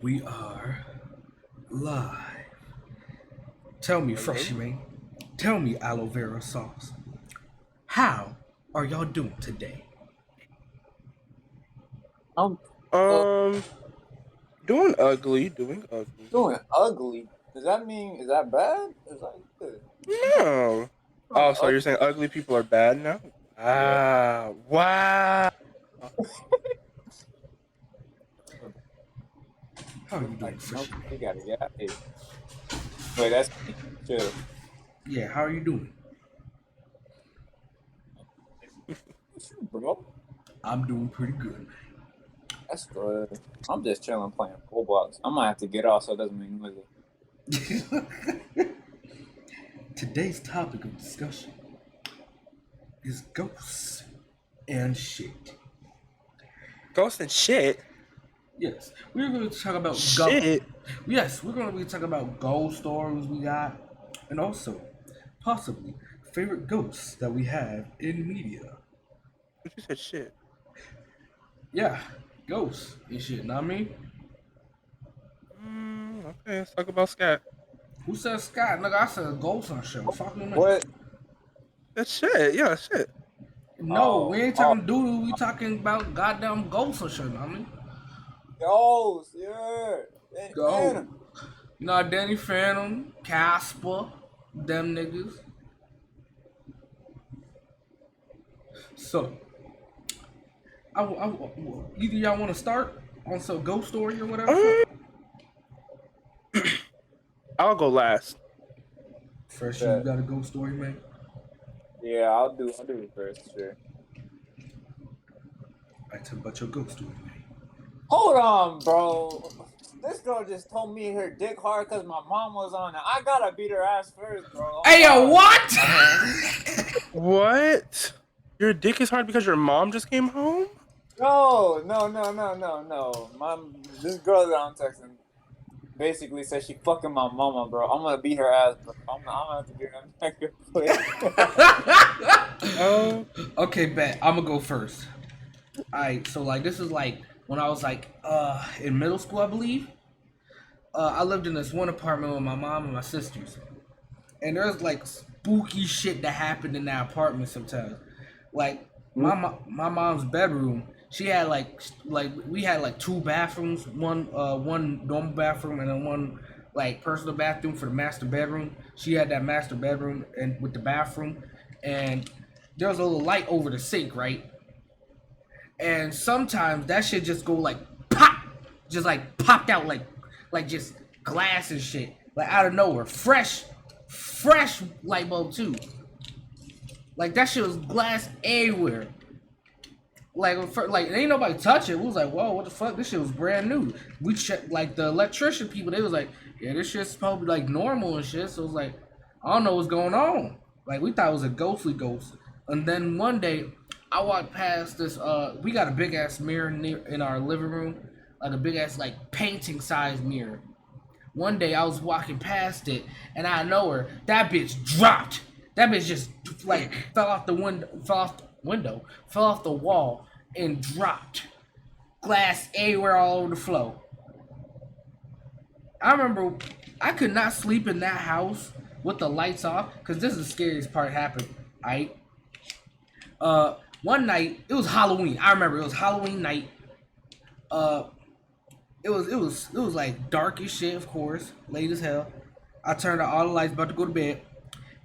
We are live. Tell me, Hello? Freshie Man. Tell me, aloe vera sauce. How are y'all doing today? I'm Um, doing ugly. doing ugly. Does that mean is that bad? Is that good? No. Doing Oh, so you're saying ugly people are bad now? Yeah. Ah, wow. How are you doing, Like no, Freshie Man? we gotta get out of here. Wait, that's me. Chill. Yeah, how are you doing? What's you, bro? I'm doing pretty good. That's good. I'm just chilling playing Roblox. I might have to get off so it doesn't make noise. Today's topic of discussion is ghosts and shit. Ghost and shit. Yes, we're going to talk about Shit. Yes, we're going to be talking about ghost stories we got, and also possibly favorite ghosts that we have in media. But you said shit. Yeah, ghosts and shit. Know what I mean? Okay, let's talk about scat. Who said Scott? Nigga, I said ghosts on show. Fuck you, man. What? That's shit. Yeah, shit. No, we ain't Oh, talking doodle. We talking about goddamn ghosts and shit. Know what I mean? ghost. Yeah. Go. Man. You know, Danny Phantom, Casper, them niggas. So, either y'all want to start on some ghost story or whatever. Um, I'll go last. First, you Yeah. got a ghost story, man. Yeah, I'll do it first. Sure. I tell about your ghost story, man. Hold on, bro. This girl just told me her dick hard because my mom was on it. I gotta beat her ass first, bro. Oh, Hey, yo, God. what? What? Your dick is hard because your mom just came home? No. This girl that I'm texting basically said she fucking my mama, bro. I'm gonna beat her ass, bro. I'm gonna have to get her back real quick. Oh. Okay, bet. I'm gonna go first. Alright, so like this is like when I was like in middle school, I believe. I lived in this one apartment with my mom and my sisters, and there's like spooky shit that happened in that apartment sometimes. Like my mom's bedroom, she had like we had like two bathrooms, one normal bathroom and then one like personal bathroom for the master bedroom. She had that master bedroom and with the bathroom, and there was a little light over the sink, right? And sometimes that shit just go like pop, just like popped out like just glass and shit, like out of nowhere, fresh light bulb too. Like that shit was glass everywhere. Like ain't nobody touch it. We was like, whoa, what the fuck? This shit was brand new. We checked like the electrician people. They was like, yeah, this shit's supposed to be like normal and shit. So it was like, I don't know what's going on. Like we thought it was a ghostly ghost. And then one day, I walked past this. We got a big ass mirror in our living room, like a big ass like painting size mirror. One day I was walking past it, and out of nowhere, that bitch dropped. That bitch just like fell off the wall, and dropped. Glass everywhere all over the floor. I remember I could not sleep in that house with the lights off, because this is the scariest part happened. Alright? One night, it was Halloween. I remember it was Halloween night. Uh, it was like dark as shit, of course, late as hell. I turned out all the lights, about to go to bed,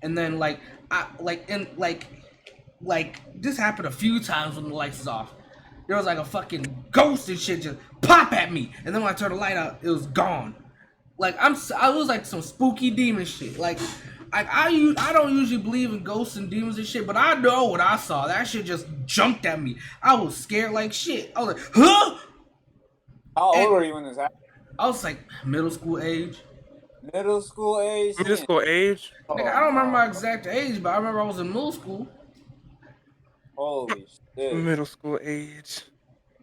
and then like this happened a few times when the lights was off. There was like a fucking ghost and shit just pop at me, and then when I turned the light out, it was gone. Like I was like some spooky demon shit. Like I don't usually believe in ghosts and demons and shit, but I know what I saw. That shit just jumped at me. I was scared like shit. I was like, huh? How And old were you when this happened? I was like middle school age. Middle school age? Middle school age? Nigga, Oh I don't remember my no. exact age, but I remember I was in middle school. Holy shit. Middle school age.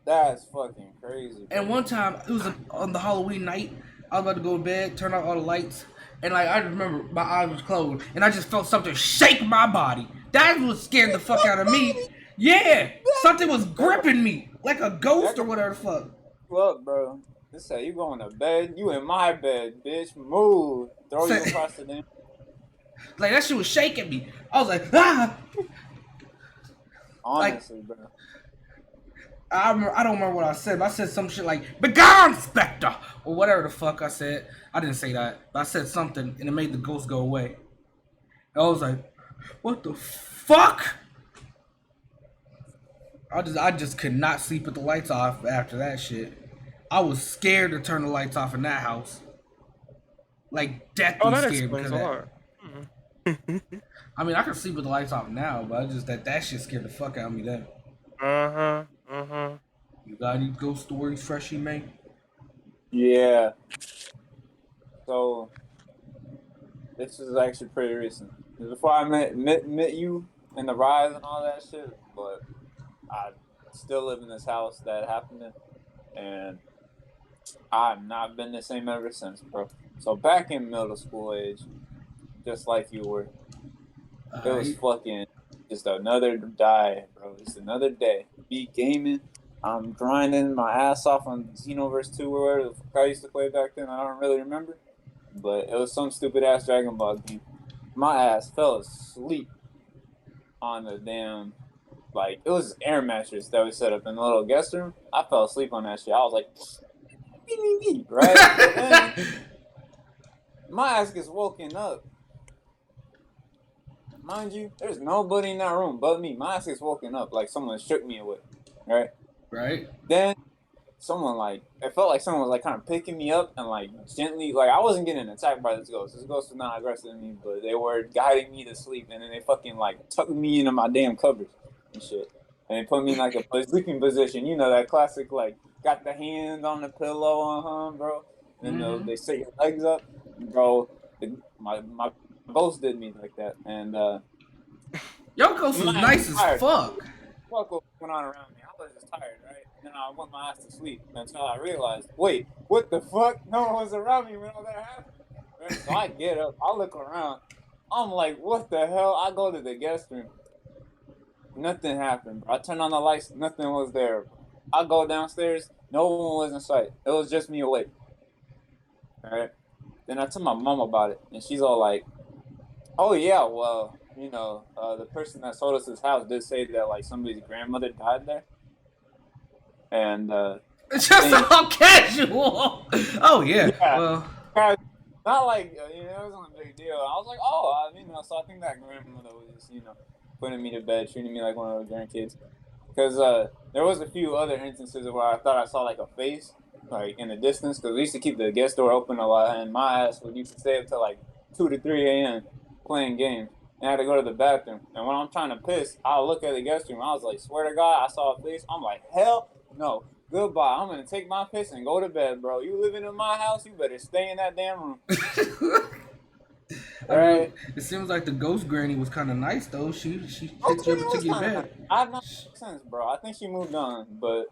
That's fucking crazy, bro. And one time, it was on the Halloween night. I was about to go to bed, turn out all the lights, and like I remember my eyes was closed, and I just felt something shake my body. That was scared the fuck out of me. Yeah, something was gripping me like a ghost or whatever the fuck. What, bro? This said you going to bed. You in my bed, bitch. Move. Throw you across the damn. Like that shit was shaking me. I was like, ah. Honestly, Like bro. I don't remember what I said, but I said some shit like "Begone, Spectre" or whatever the fuck I said. I didn't say that, but I said something, and it made the ghost go away. And I was like, "What the fuck?" I just could not sleep with the lights off after that shit. I was scared to turn the lights off in that house, like Oh, deathly that scared explains because a of that. lot. I mean, I could sleep with the lights off now, but I just that shit scared the fuck out of me then. Uh-huh. You got any ghost stories, freshie, mate? Yeah. So this is actually pretty recent. It was before I met you and the rise and all that shit, but I still live in this house that happened in, and I've not been the same ever since, bro. So back in middle school age, just like you were, it was Alright. fucking just another day, bro. Just another day. Me gaming. I'm grinding my ass off on Xenoverse 2 or whatever the fuck I used to play back then. I don't really remember. But it was some stupid ass Dragon Ball game. My ass fell asleep on the damn, like, it was air mattress that we set up in the little guest room. I fell asleep on that shit. I was like, right? But then my ass gets woken up. Mind you, there's nobody in that room but me. My ass gets woken up like someone shook me awake, right? Right? Then someone like, it felt like someone was like kind of picking me up and like gently, like I wasn't getting attacked by this ghost. This ghost was not aggressive to me, but they were guiding me to sleep, and then they fucking like tucked me into my damn covers and shit, and they put me in like a sleeping position. You know that classic like got the hand on the pillow, bro. And then they set your legs up, bro. My ghost did me like that, and Your ghost was my ass was nice as tired. fuck. Fuck what was going on around me. I was just tired, right? And I went my ass to sleep until I realized, wait, what the fuck? No one was around me when all that happened. Right? So I get up, I look around. I'm like, what the hell? I go to the guest room. Nothing happened, bro. I turn on the lights, nothing was there. I go downstairs, no one was in sight. It was just me awake. All right. Then I told my mom about it, and she's all like, oh yeah, well, the person that sold us this house did say that like somebody's grandmother died there, and I It's just think all casual. Oh yeah. yeah, Well, not like it wasn't a big deal. I was like, oh, so I think that grandmother was just putting me to bed, treating me like one of her grandkids, because there was a few other instances where I thought I saw like a face like in the distance, because we used to keep the guest door open a lot, and my ass would used to stay up till like 2 to 3 a.m. playing games. And I had to go to the bathroom. And when I'm trying to piss, I'll look at the guest room. I was like, swear to God, I saw a face. I'm like, hell no. Goodbye. I'm going to take my piss and go to bed, bro. You living in my house, you better stay in that damn room. I All mean, right? it seems like the ghost granny was kind of nice though. She Oh, picked you up Trini and took was you to kind of nice. bed. I have not since, bro. I think she moved on. But,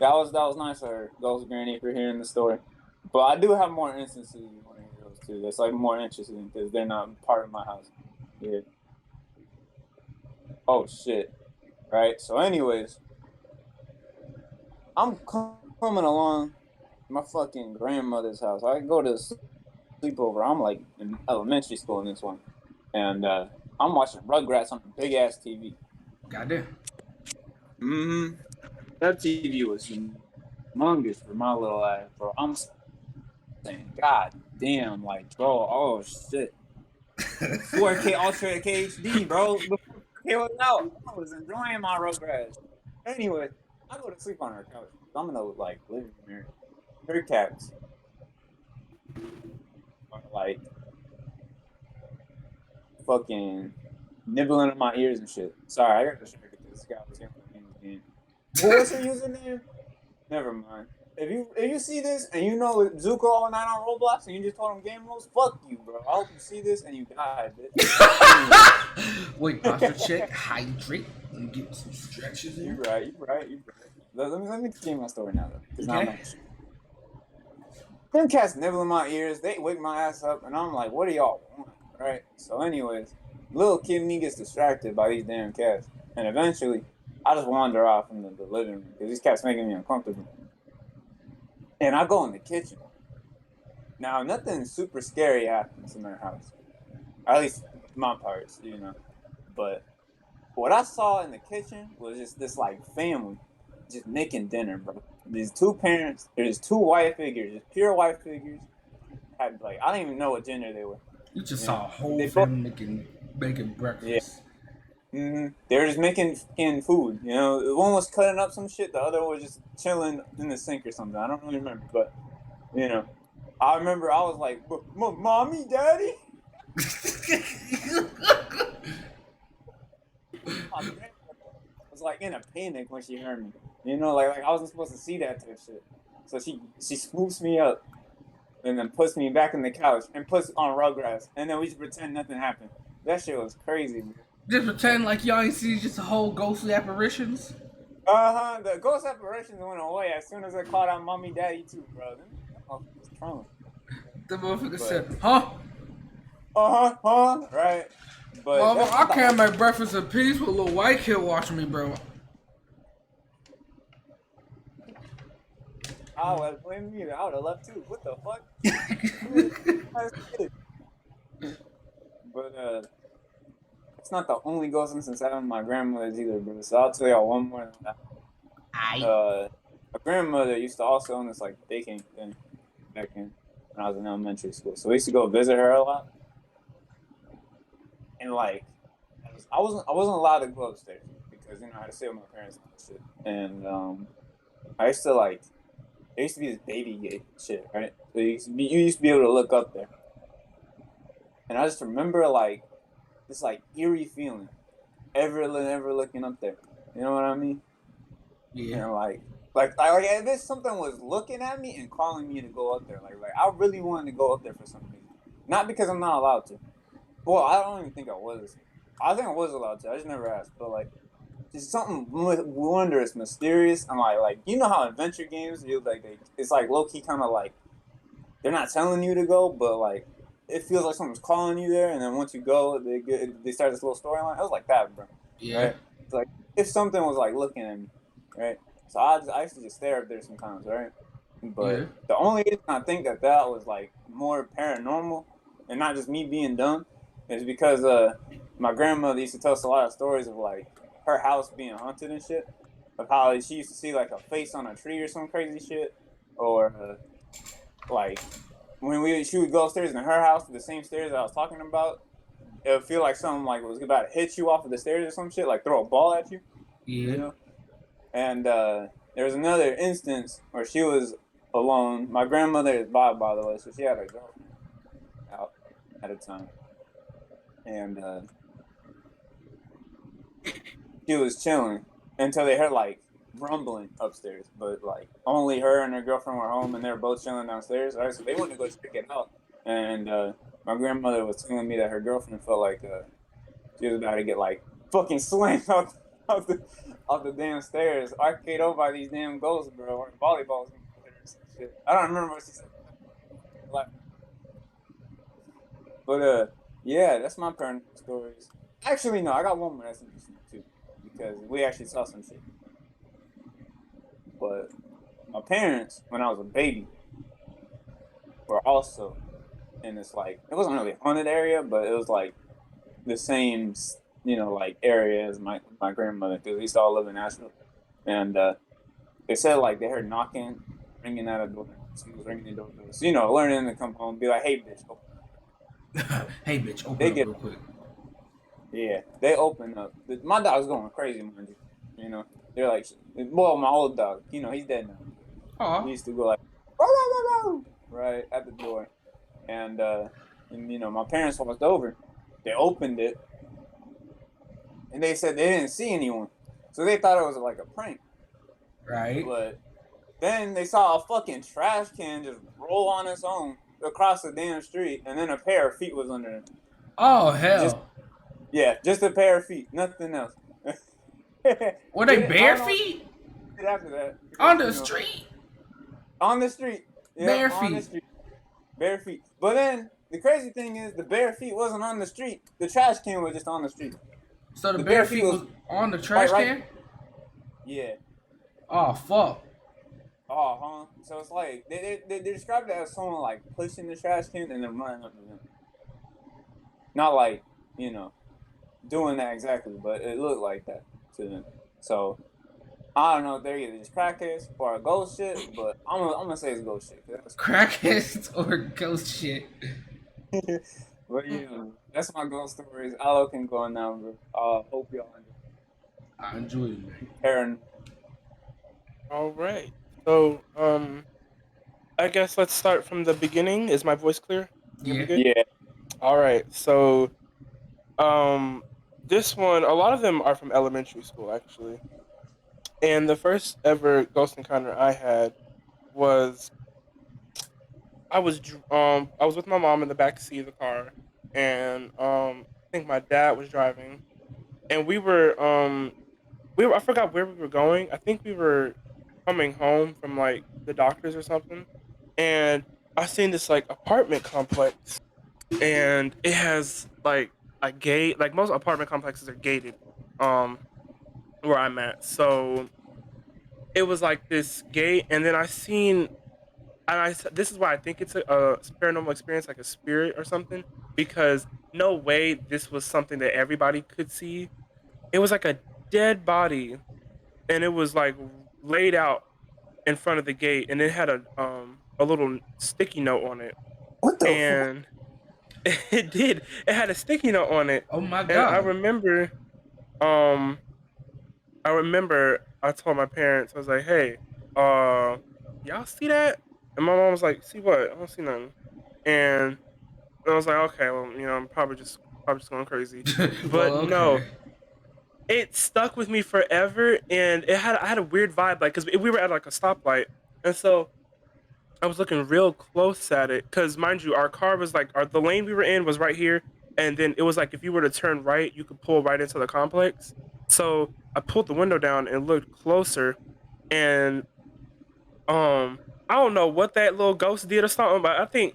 that was nice of her, Ghost Granny, if you're hearing the story. But I do have more instances you want to hear those too. That's like more interesting because they're not part of my house. Yeah. Oh shit. Right. So, anyways, I'm coming along my fucking grandmother's house. I go to sleepover. I'm like in elementary school in this one, and I'm watching Rugrats on a big ass TV. Goddamn. Mm-hmm. That TV was humongous for my little ass, bro. I'm saying, God damn, like, bro, oh shit, 4K Ultra HD, bro. Before 4K was out, I was enjoying my Rugrats. Anyway, I go to sleep on her couch. I'm in the like living room. Her cats are like fucking nibbling in my ears and shit. Sorry, I got distracted because this guy was yelling at me again. What was her username? Never mind. If you see this and you know Zuko all night on Roblox and you just told him game rules, fuck you, bro. I hope you see this and you die, bitch. Wait, posture check, hydrate, and get some stretches You in. right. Let me continue my story now, though, because now I'm Okay. not. Them cats nibbling my ears. They wake my ass up, and I'm like, "What do y'all want?" Right. So, anyways, little kid me gets distracted by these damn cats, and eventually, I just wander off from the living room because these cats making me uncomfortable. And I go in the kitchen. Now, nothing super scary happens in our house. Or at least my parts, you know. But what I saw in the kitchen was just this like family just making dinner, bro. These two parents, there's two white figures, just pure white figures. Had like I don't even know what gender they were. You just You saw know, a whole they both family making yeah. breakfast. They were just making fucking food. You know, one was cutting up some shit, the other was just chilling in the sink or something. I don't really remember, but you know, I remember I was like, "Mommy, Daddy." My grandmother was like in a panic when she heard me. You know, like I wasn't supposed to see that type of shit. So she swoops me up and then puts me back in the couch and puts on Rugrats, and then we just pretend nothing happened. That shit was crazy, man. Just pretend like y'all ain't see just a whole ghostly apparitions. The ghost apparitions went away as soon as I called out Mommy Daddy too, bro. That motherfucker's trolling. The motherfucker But said, huh? right. But Mama, that's I not the can't only. make breakfast in peace with a little white kid watching me, bro. I would blame me. I would have left too. What the fuck? But it's not the only ghost instance I have in my grandmother's either, bro. So I'll tell y'all one more. My grandmother used to also own this like baking thing back in when I was in elementary school. So we used to go visit her a lot, and like I wasn't allowed to go upstairs because you know I had to stay with my parents and shit. And I used to like there used to be this baby gate shit, right? So you used to be able to look up there, and I just remember like this like eerie feeling, ever looking up there. You know what I mean? Yeah. And like as if something was looking at me and calling me to go up there. Like I really wanted to go up there for some reason, not because I'm not allowed to. Well, I don't even think I was. I think I was allowed to. I just never asked. But like, just something wondrous, mysterious, and like you know how adventure games you like it's like low key kind of like they're not telling you to go, but like it feels like someone's calling you there, and then once you go, they start this little storyline. It was like that, bro. Yeah. Right? It's like if something was like looking at me, right? So I used to just stare up there sometimes, right? Yeah. But the only reason I think that was like more paranormal and not just me being dumb is because my grandmother used to tell us a lot of stories of like her house being haunted and shit, of how she used to see like a face on a tree or some crazy shit, or like when she would go upstairs in her house, the same stairs that I was talking about, it would feel like something like was about to hit you off of the stairs or some shit, like throw a ball at you, you Yeah. know. And there was another instance where she was alone. My grandmother is by the way, so she had a girlfriend out at a time, and she was chilling until they heard like rumbling upstairs, but like only her and her girlfriend were home, and they were both chilling downstairs. Right, so they went to go check it out, and my grandmother was telling me that her girlfriend felt like she was about to get like fucking slammed out the off the damn stairs, RKO'd by these damn ghosts, bro, or volleyballs with her or some shit. I don't remember what she said. But yeah, that's my paranormal stories. Actually, no, I got one more that's interesting too, because we actually saw some shit. But my parents, when I was a baby, were also in this like it wasn't really a haunted area, but it was like the same like area as my grandmother because we used to all live in Nashville, and they said like they heard knocking, ringing at a door. Someone was ringing the doorbell. So learning to come home, be like, "Hey, bitch, open up." Hey, bitch, open They up get real quick. yeah, they open up. My dog's going crazy, mind you. They're like, well, my old dog, he's dead now. He Aw. used to go like, "Row, row, row, row," right at the door, and my parents walked over. They opened it, and they said they didn't see anyone, so they thought it was like a prank. Right. But then they saw a fucking trash can just roll on its own across the damn street, and then a pair of feet was under it. Oh, Just hell. yeah, just a pair of feet, nothing else. Were they I bare don't know what feet? they did after that On because the street? on the street, yep, Bare on the feet. street, bare feet. But then the crazy thing is, the bare feet wasn't on the street. The trash can was just on the street. So the The bare bare feet feet was was on the trash right. can? Yeah, Oh, fuck. Oh, huh? So it's like they described it as someone like pushing the trash can and then running up to them. Not like you know doing that exactly, but it looked like that to them. So I don't know if they're either just crackheads or a ghost shit, but I'm gonna say it's ghost shit. Crackheads or ghost shit. But yeah, that's my ghost stories. I'll can go on now, bro. Hope y'all enjoy. I enjoy it, man. Karen, All right. So, I guess let's start from the beginning. Is my voice clear? Can you hear me Yeah. good? yeah. All right. So, um, this one, a lot of them are from elementary school, actually. And the first ever ghost encounter I had was I was with my mom in the back seat of the car, and I think my dad was driving, and we were I forgot where we were going. I think we were coming home from like the doctors or something, and I seen this like apartment complex, and it has like a gate. Like most apartment complexes are gated, um, where I'm at. So it was like this gate, and then I seen, and this is why I think it's a paranormal experience, like a spirit or something, because no way this was something that everybody could see. It was like a dead body, and it was like laid out in front of the gate, and it had a little sticky note on it, What the fuck? and it did. It had a sticky note on it, Oh my and god. um, I remember I told my parents, I was like, "Hey, y'all see that?" And my mom was like, "See what? I don't see nothing." And I was like, "Okay, well, I'm probably just going crazy." Well, But no, okay. it stuck with me forever, and I had a weird vibe, like because we were at like a stoplight, and so I was looking real close at it because, mind you, our car was like, the lane we were in was right here, and then it was like if you were to turn right, you could pull right into the complex. So I pulled the window down and looked closer, and I don't know what that little ghost did or something, but I think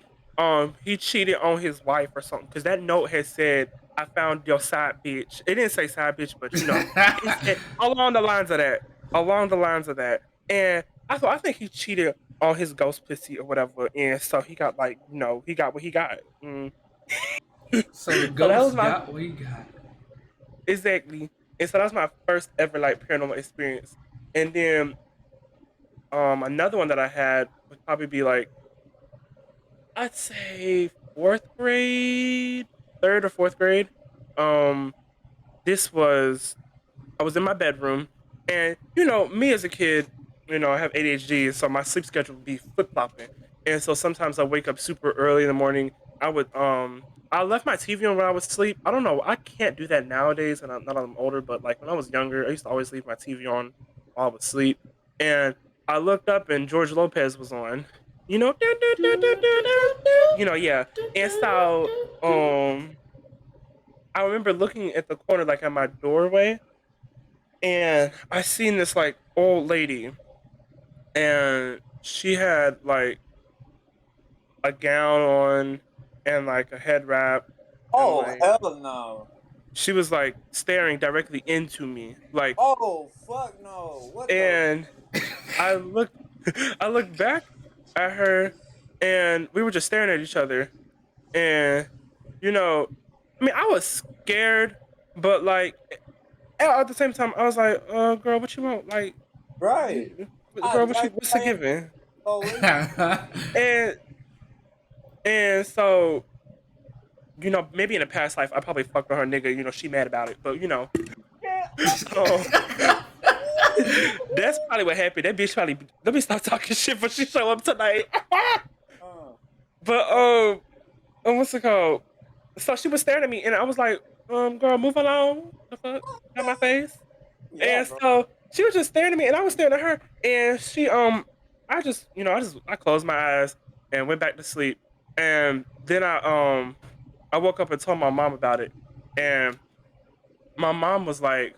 he cheated on his wife or something because that note had said, "I found your side bitch." It didn't say side bitch, but it said along the lines of that, along the lines of that. And I think he cheated on his ghost pussy or whatever, and so he got like he got what he got. So the So that was ghost my got what he got. exactly, and so that was my first ever like paranormal experience. And then another one that I had would probably be like, I'd say fourth grade, third or fourth grade. Um, this was I was in my bedroom, and me as a kid, I have ADHD, so my sleep schedule would be flip flopping, and so sometimes I wake up super early in the morning. I left my TV on when I was asleep. I don't know, I can't do that nowadays, and I'm not I'm older, but like when I was younger, I used to always leave my TV on while I was asleep, and I looked up and George Lopez was on, do, do, do, do, do, do. Yeah, and so I remember looking at the corner, like at my doorway, and I seen this like old lady, and she had like a gown on and like a head wrap, and Oh like hell no! she was like staring directly into me, like, Oh fuck no! What the? and I looked, I looked back at her, and we were just staring at each other, and you know, I mean, I was scared, but like at the same time, I was like, girl, what you want? Like, Right. you, I girl, like what's the I am giving? old lady. And so, maybe in a past life, I probably fucked with her nigga. She mad about it, but Yeah. um, that's probably what happened. That bitch probably let me stop talking shit, but she show up tonight. Uh, But uh, what's it called? So she was staring at me, and I was like, girl, move along. The fuck, got my face. yeah, And bro. so she was just staring at me, and I was staring at her, and I closed my eyes and went back to sleep, and then I woke up and told my mom about it, and my mom was like,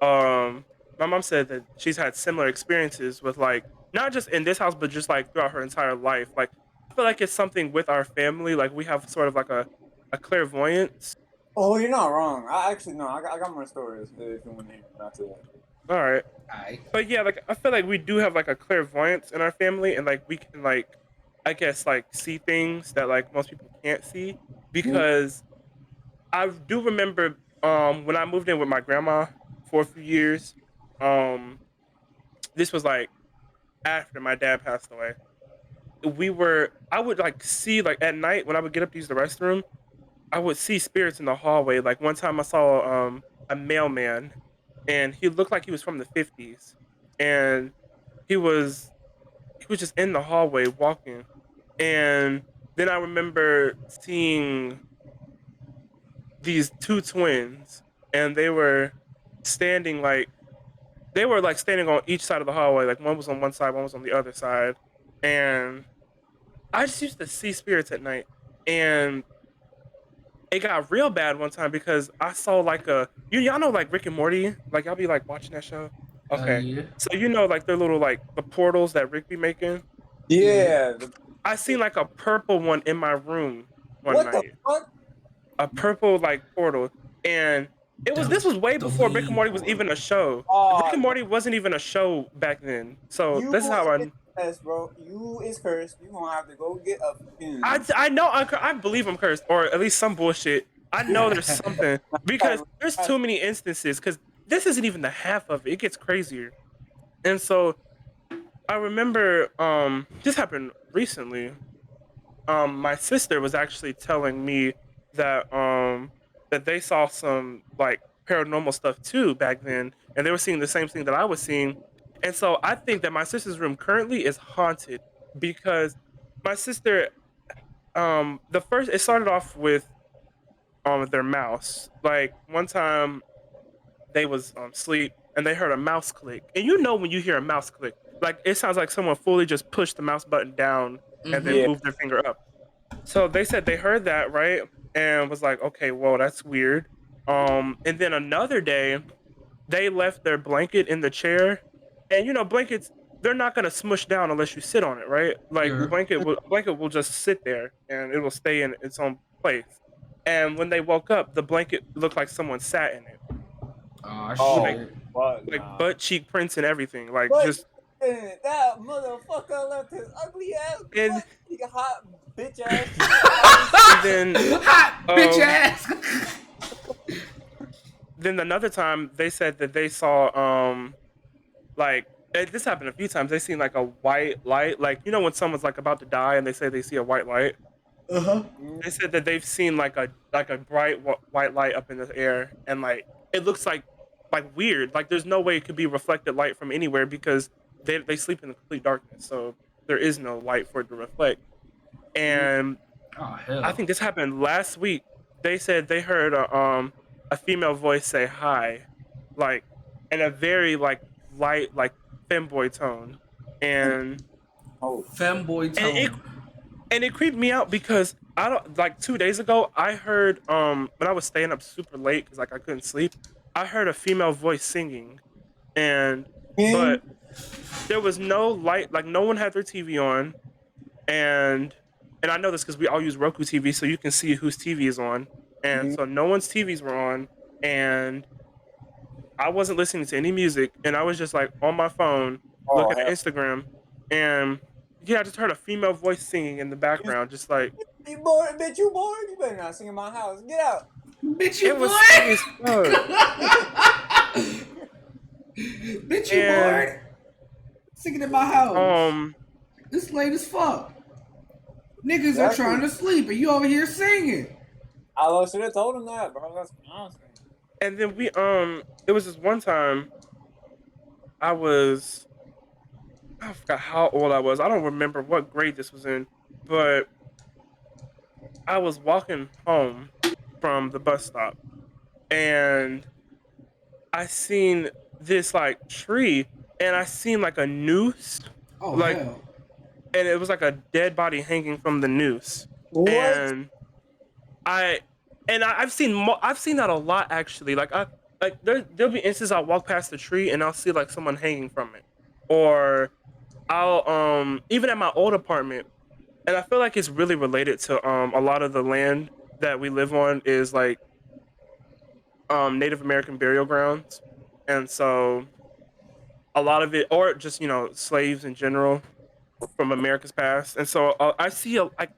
um, my mom said that she's had similar experiences with like not just in this house, but just like throughout her entire life. Like I feel like it's something with our family, like we have sort of like a clairvoyance. Oh, you're not wrong. I actually no. I got more stories if you want to hear them after that. All right. I. But yeah, like I feel like we do have like a clairvoyance in our family, and like we can like, I guess like see things that like most people can't see. Because I do remember when I moved in with my grandma for a few years. Um, this was like after my dad passed away. I would like see like at night when I would get up to use the restroom, I would see spirits in the hallway. Like one time I saw a mailman, and he looked like he was from the 50s, and he was he was just in the hallway walking. And then I remember seeing these two twins, and standing like they were like standing on each side of the hallway. Like one was on one side, one was on the other side. And I just used to see spirits at night. And it got real bad one time because I saw like y'all know like Rick and Morty? Like y'all be like watching that show? Okay. Yeah. So you know like their little like the portals that Rick be making? Yeah. Yeah. I seen like a purple one in my room one What the night. fuck? A purple like portal. And this was way The before Rick and weed Morty was portal. even a show. Rick Oh, and Morty wasn't even a show back then. So you this is how is cursed, bro. You is cursed. You gonna have to go get a fucking. I know I believe I'm cursed, or at least some bullshit. I know there's something because there's too many instances. Because this isn't even the half of it. It gets crazier. And so I remember this happened recently. My sister was actually telling me that that they saw some like paranormal stuff too back then, and they were seeing the same thing that I was seeing. And so I think that my sister's room currently is haunted because my sister the first it started off with their mouse. Like one time they was sleep and they heard a mouse click. And you know when you hear a mouse click, like it sounds like someone fully just pushed the mouse button down and then Yeah. moved their finger up. So they said they heard that, right? And was like, okay, well, that's weird. And then another day, they left their blanket in the chair. And you know, blankets, they're not gonna smush down unless you sit on it, right? Like Yeah. blanket will just sit there and it will stay in its own place. And when they woke up, the blanket looked like someone sat in it. Oh Like Oh, shit. fuck like nah. butt cheek prints and everything. Like But just that motherfucker left his ugly ass and butt, he hot bitch ass out his and then Hot bitch um ass. then another time they said that they saw like this happened a few times. They seen like a white light, like you know when someone's like about to die and they say they see a white light. Uh-huh. They said that they've seen like a bright white light up in the air, and like it looks like weird. Like there's no way it could be reflected light from anywhere because they sleep in the complete darkness, so there is no light for it to reflect. And Oh I hell. think this happened last week. They said they heard a female voice say hi, like in a very like light like femboy tone, and Oh, Femboy and it tone. and it creeped me out because I don't like 2 days ago I heard when I was staying up super late because like I couldn't sleep. I heard a female voice singing, and man. but there was no light, like no one had their TV on, and I know this because we all use Roku TV, so you can see whose TV is on. And so no one's TVs were on, and I wasn't listening to any music, and I was just like on my phone Oh looking at hell. Instagram, and yeah, I just heard a female voice singing in the background, just like You bored, bitch? You bored? You better not sing in my house. Get out. Bitch you it was scary as bored? fuck. Bitch you And bored? Singing in my house. um, It's late as fuck. Niggas are Exactly. trying to sleep and you over here singing. I should have told him that, bro. That's nonsense. and then it was this one time I was I forgot how old I was. I don't remember what grade this was in, but I was walking home from the bus stop and I seen this like tree and I seen like a noose, Oh like, hell. and it was like a dead body hanging from the noose. What? And I I've seen that a lot actually. Like there'll be instances I'll walk past the tree and I'll see like someone hanging from it, or I'll even at my old apartment, and I feel like it's really related to a lot of the land that we live on is like Native American burial grounds, and so a lot of it, or just slaves in general from America's past. And so I see like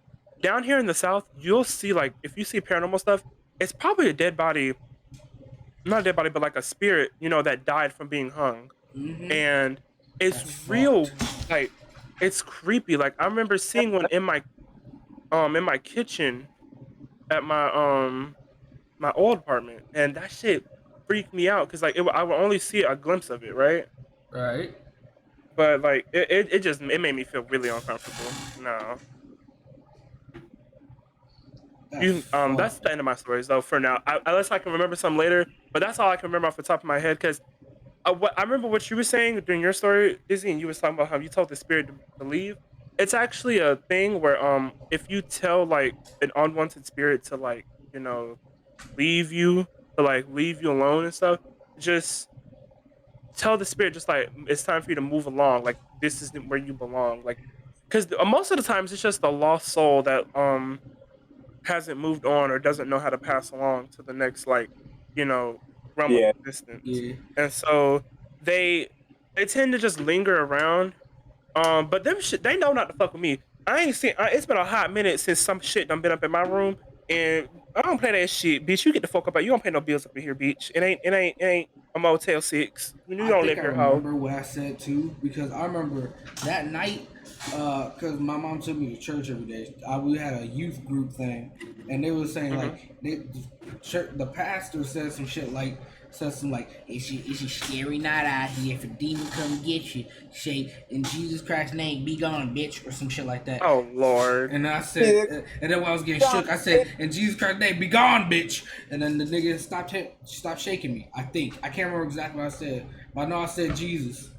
down here in the South, you'll see like if you see paranormal stuff, it's probably a dead body, not a dead body, but like a spirit, that died from being hung, Mm-hmm. and it's That's fucked. real, like it's creepy. Like I remember seeing one in my kitchen at my old apartment, and that shit freaked me out because like I would only see a glimpse of it, right? Right. But like it just it made me feel really uncomfortable. No, That's that's fucked. the end of my stories though. For now, unless I can remember some later, but that's all I can remember off the top of my head. Because I remember what you were saying during your story, Dizzy, and you was talking about how you told the spirit to leave. It's actually a thing where if you tell like an unwanted spirit to like leave you to like leave you alone and stuff, just tell the spirit just like it's time for you to move along. Like this isn't where you belong. Like because most of the times it's just a lost soul that hasn't moved on or doesn't know how to pass along to the next like you know realm of Yeah. existence, Yeah. and so they they tend to just linger around. But them shit, they know not to fuck with me. I ain't seen. It's been a hot minute since some shit done been up in my room, and I don't play that shit, bitch. You get the fuck up. You don't pay no bills up in here, bitch. It ain't a Motel 6. You I don't think live I here, hoe. remember what I said too, because I remember that night, because my mom took me to church every day. We had a youth group thing, and they were saying Hmm. like the pastor said some shit like it's a scary night out here. If a demon come get you, say in Jesus Christ's name, be gone, bitch, or some shit like that. Oh Lord. And I Yeah. said, and then when I was getting shook, I said, "In Jesus Christ's name, be gone, bitch!" And then the nigga stopped shaking me. I think I can't remember exactly what I said, but I know I said Jesus.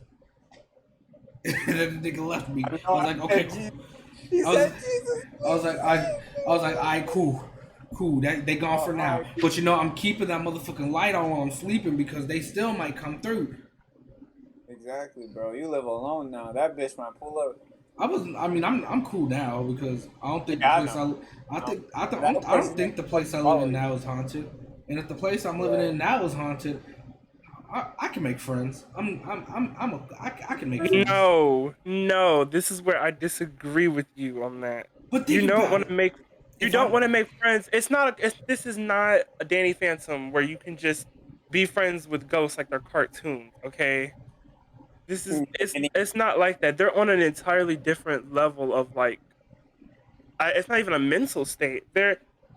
And then the nigga left me. I I know was I like, "Okay, said cool." Jesus. He I was, said Jesus, I was like, please I was like, "All right, cool. That they gone for now." save me. But I'm keeping that motherfucking light on while I'm sleeping because they still might come through. Exactly, bro. You live alone now. That bitch might pull up. I'm cool now because I don't think the Yeah, I place know. That I person don't ain't think the place fucking I live follow in you. now is haunted. And if the place I'm living Right. in now is haunted, I can make friends. I can make friends. No. This is where I disagree with you on that. But You think don't about want it. to make you If don't I'm want to make friends. This is not a Danny Phantom where you can just be friends with ghosts like they're cartoons. Okay, this is And it's not like that. They're on an entirely different level of like it's not even a mental state.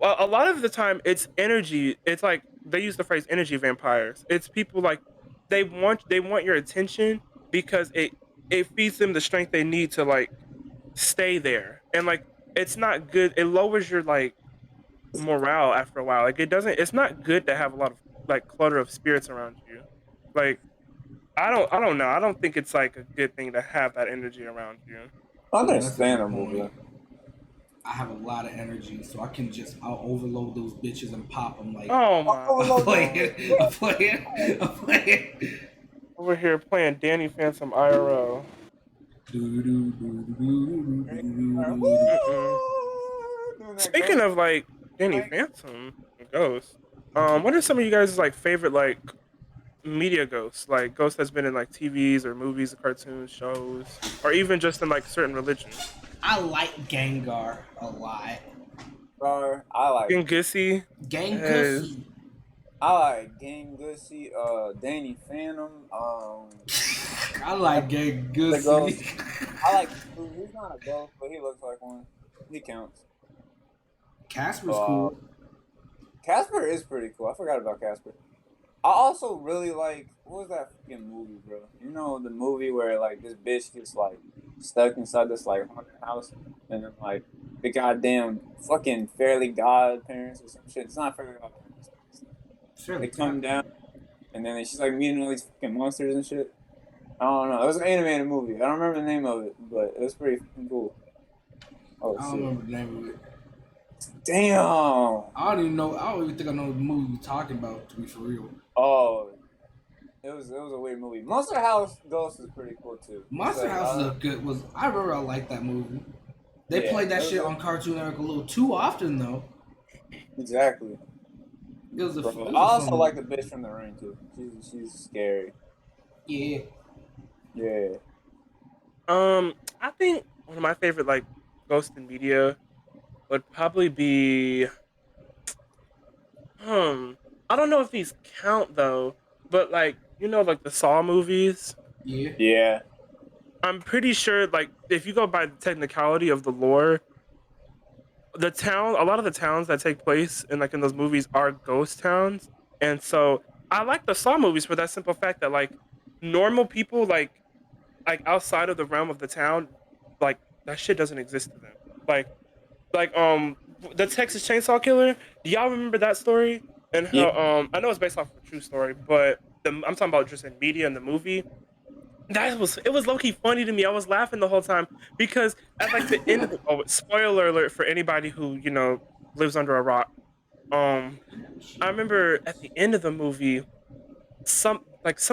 Well, a lot of the time it's energy. It's like they use the phrase energy vampires. It's people like they want your attention because it feeds them the strength they need to like stay there. And like it's not good. It lowers your like morale after a while. Like it's not good to have a lot of like clutter of spirits around you. Like I don't know. I don't think it's like a good thing to have that energy around you. That's a good understandable, point. bro. I have a lot of energy, so I'll overload those bitches and pop them like Oh my I'm Overload those god. playing. I'm playing. I'm playing. Over here playing Danny Phantom IRL. Do, do, do, do, do, bitches. do, do, do, do. Mm-mm. Woo! Doing that Speaking ghost of like Danny like Phantom and ghosts, what are some of you guys' like favorite like media ghosts? Like ghosts that's been in like TVs or movies, or cartoons, shows, or even just in like certain religions. I like Gengar a lot. bar. I like Gengisi is Gangussy. I like Game Goodsey, Danny Phantom, I like the ghost. Gangussy. I like he's not a ghost, but he looks like one. He counts. Casper's Uh cool. Casper is pretty cool. I forgot about Casper. I also really like what was that fucking movie, bro? You know the movie where like this bitch gets like stuck inside this like haunted house, and then like the goddamn fucking Fairly Godparents or some shit. It's not Fairly Godparents. They Surely come God. down, and then she's like meeting all these fucking monsters and shit. I don't know. It was an animated movie. I don't remember the name of it, but it was pretty fucking cool. Oh I don't shit! remember the name of it. Damn. I don't even know. I don't even think I know the movie you're talking about. To be for real, Oh, it was a weird movie. Monster House Ghost is pretty cool too. It's Monster like House is a good. I remember I liked that movie. They yeah, played that it was shit a, on Cartoon Network a little too often though. exactly. It Bro, was I a fun also like movie. the bitch from the ring too. She's scary. Yeah. Yeah. I think one of my favorite like ghost in media would probably be hmm. I don't know if these count though, but like like the Saw movies. Yeah. Yeah. I'm pretty sure like if you go by the technicality of the lore, a lot of the towns that take place in those movies are ghost towns, and so I like the Saw movies for that simple fact that like normal people like outside of the realm of the town, like that shit doesn't exist to them. Like the Texas Chainsaw Killer. Do y'all remember that story? And Yeah. how I know it's based off of a true story, but I'm talking about just in media and the movie. It was low key funny to me. I was laughing the whole time because at like the end. Oh, spoiler alert for anybody who lives under a rock. Um, I remember at the end of the movie, some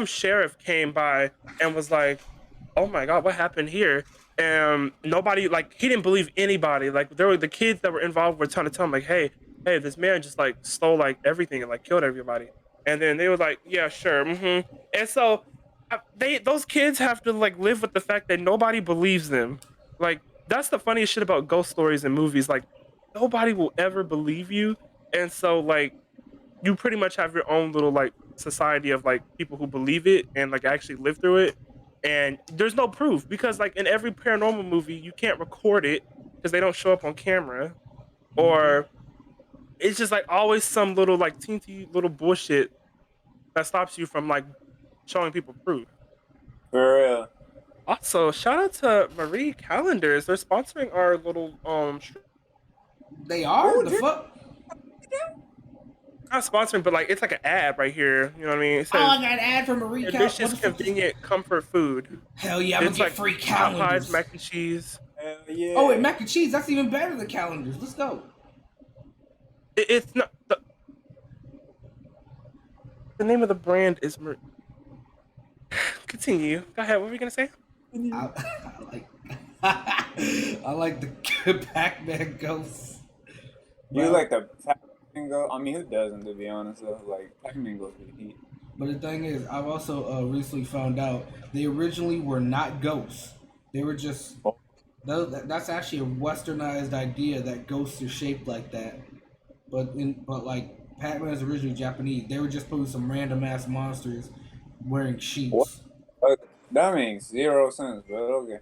sheriff came by and was like, "Oh my god, what happened here?" And nobody like he didn't believe anybody. Like there were the kids that were involved were trying to tell him like, hey, this man just like stole like everything and like killed everybody. And then they were like, "Yeah, sure." And so those kids have to like live with the fact that nobody believes them. Like that's the funniest shit about ghost stories and movies. Like nobody will ever believe you, and so like you pretty much have your own little like society of like people who believe it and like actually live through it. And there's no proof because like in every paranormal movie, you can't record it because they don't show up on camera, Mm-hmm. or it's just like always some little like teensy little bullshit that stops you from like showing people proof. For real. Also, shout out to Marie Calendars. They're sponsoring our little They are Oh, the Drake. fuck. not sponsoring, but like it's like an ad right here. You know what I mean? It Oh, I says got an ad from Marie Cal. What delicious, the fuck is? convenient comfort food. Hell yeah, I'm gonna It's get like free Popeyes calendars. mac and cheese. Hell Oh wait, yeah. mac and cheese. That's even better than calendars. Let's go. It's not the name of the brand is Continue. Go ahead. What were you gonna say? I, I like. I like the Pac-Man ghosts. You But like the Pac-Man go? I mean, who doesn't, to be honest, though? Like, Pac-Man goes with the heat. but the thing is, I've also recently found out they originally were not ghosts. They were just. Oh, That's actually a westernized idea that ghosts are shaped like that. But like Pac-Man is originally Japanese. They were just putting some random ass monsters wearing what? sheets. That makes zero sense, but okay.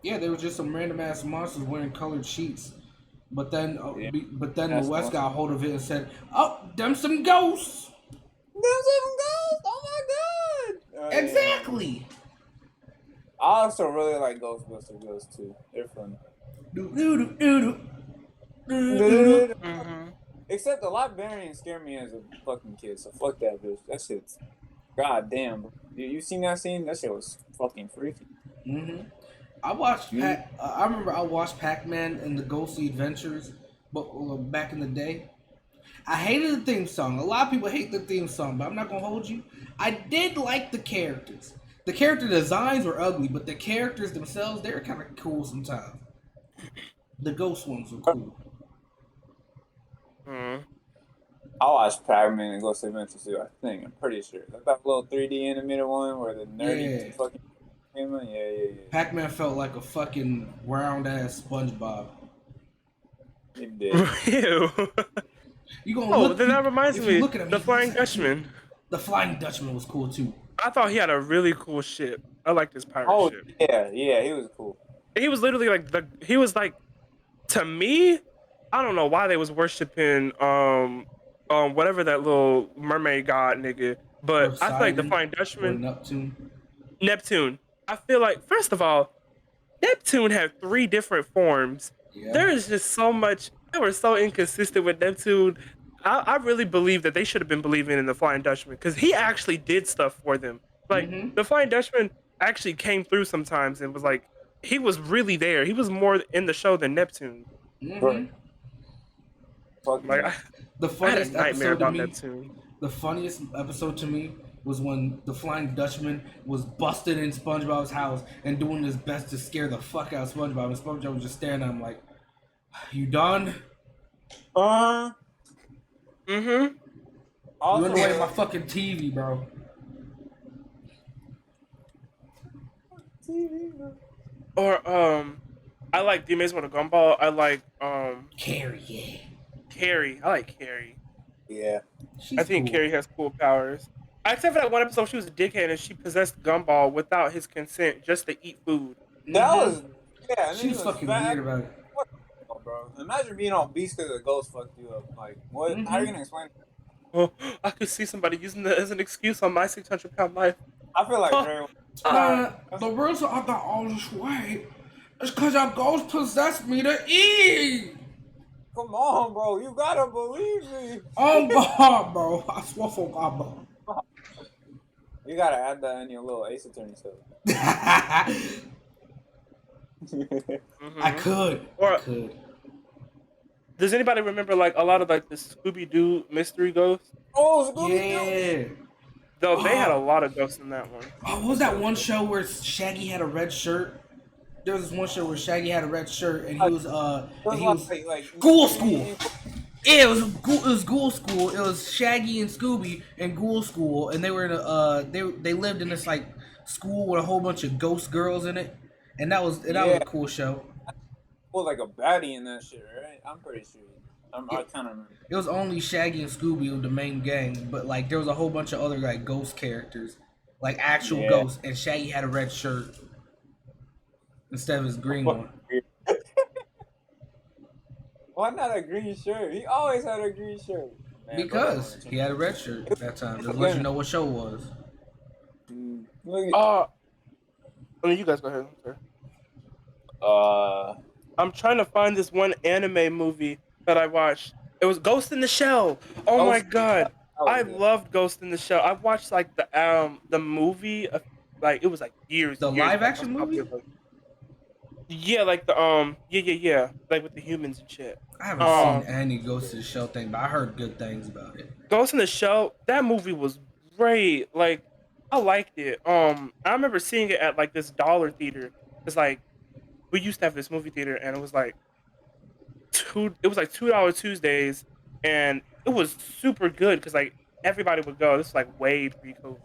Yeah, they were just some random ass monsters wearing colored sheets. Yeah, But then the that's West awesome. got hold of it and said, "Oh, them some ghosts." There's some ghosts! Oh my god! Oh, yeah. Exactly. I also really like Ghostbuster Ghosts too. They're fun. Do do do do do do do. Mm-hmm. Except the librarian scared me as a fucking kid, so fuck that bitch. That shit's goddamn. Bro. You seen that scene? That shit was fucking freaky. Mm-hmm. I watched You, I remember I watched Pac-Man and the Ghostly Adventures, but back in the day. I hated the theme song. A lot of people hate the theme song, but I'm not gonna hold you. I did like the characters. The character designs were ugly, but the characters themselves, they were kind of cool sometimes. The ghost ones were cool. Mm-hmm. I watched Pac-Man and Ghost Adventures too. I think I'm pretty sure. That little 3D animated one where the nerdy Yeah. fucking came in. Yeah. Pac-Man felt like a fucking round ass SpongeBob. It did. Ew. You gonna Oh, look then that reminds if you me, look at him, the he looks Flying like you. Dutchman. The Flying Dutchman was cool too. I thought he had a really cool ship. I like this pirate Oh ship. yeah, he was cool. He was literally like he was like to me. I don't know why they was worshiping whatever that little mermaid god nigga, but I feel like the Poseidon Flying or Dutchman, Neptune. Neptune. I feel like first of all, Neptune had three different forms. Yeah. There is just so much. They were so inconsistent with Neptune. I really believe that they should have been believing in the Flying Dutchman because he actually did stuff for them. Like Mm-hmm. the Flying Dutchman actually came through sometimes and was like he was really there. He was more in the show than Neptune. Right. Mm-hmm. Like Fucking The I had a funniest nightmare episode to about me Neptune. The funniest episode to me was when the Flying Dutchman was busted in SpongeBob's house and doing his best to scare the fuck out of SpongeBob, and SpongeBob was just staring at him like, "You done? uh Mm-hmm. You also in the way of my fucking TV, bro." Or I like The Amazing World of Gumball. I like Carrie, yeah. Carrie. I like Carrie. Yeah. I She's think cool. Carrie has cool powers. Except for that one episode, she was a dickhead and she possessed Gumball without his consent just to eat food. That Mm-hmm. was yeah, and then She he was was fucking fat. weird about it. What the hell, bro? Imagine being on beast because a ghost fucked you up. Like, what? How are you Mm-hmm. gonna explain? Oh, I could see somebody using that as an excuse on my 600-pound life. I feel like Huh. Dre. Man, the reason I got all this weight is because a ghost possessed me to eat. Come on, bro. You gotta believe me. Oh God, bro. I swear for God, bro. You gotta add that in your little Ace Attorney stuff. I Hmm. could. I Or could. does anybody remember like a lot of like the Scooby Doo mystery ghosts? Oh, Scooby Doo. Yeah. Though they had a Oh, lot of ghosts in that one. what was that one show where Shaggy had a red shirt? There was this one show where Shaggy had a red shirt and he Like, was it and was he was like Ghoul School. Yeah, it was Ghoul School. It was Shaggy and Scooby and Ghoul School, and they were in a they lived in this like school with a whole bunch of ghost girls in it, and that was yeah, a cool show. was like a baddie in that shit, right? I'm pretty sure. I It, kind of remember. it was only Shaggy and Scooby were the main gang, but like there was a whole bunch of other like ghost characters, like actual Yeah. ghosts, and Shaggy had a red shirt instead of his green one. Why not a green shirt? He always had a green shirt. Man, bro, they Because want to he change. had a red shirt that time. Just let you know what show it was. Look at, I mean, you guys go ahead. Sir. uh, I'm trying to find this one anime movie that I watched. It was Ghost in the Shell. Oh my Ghost. god, That I was good. loved Ghost in the Shell. I watched like the movie, like it was like years The and years live back. I was action probably movie? like, yeah, like the yeah, like with the humans and shit. I haven't seen Um, any Ghost of the Shell thing, but I heard good things about it. Ghost in the Shell. That movie was great. Like I liked it. I remember seeing it at like this dollar theater. It's like we used to have this movie theater, and it was like $2 Tuesdays, and it was super good because like everybody would go. This is like way pre-COVID,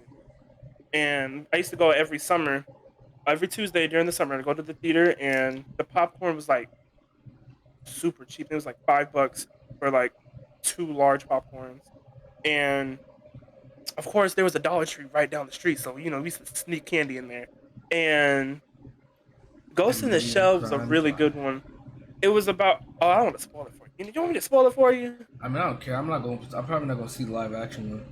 and I used to go every summer, every Tuesday during the summer to go to the theater, and the popcorn was like super cheap. It was like $5 for like two large popcorns, and of course there was a Dollar Tree right down the street, so we used to sneak candy in there. And Ghost in the Canadian Shell was a crime really fighter. good one. It was about. Oh, I don't want to spoil it for you. You want me to spoil it for you? I mean, I don't care. I'm probably not going to see the live action one.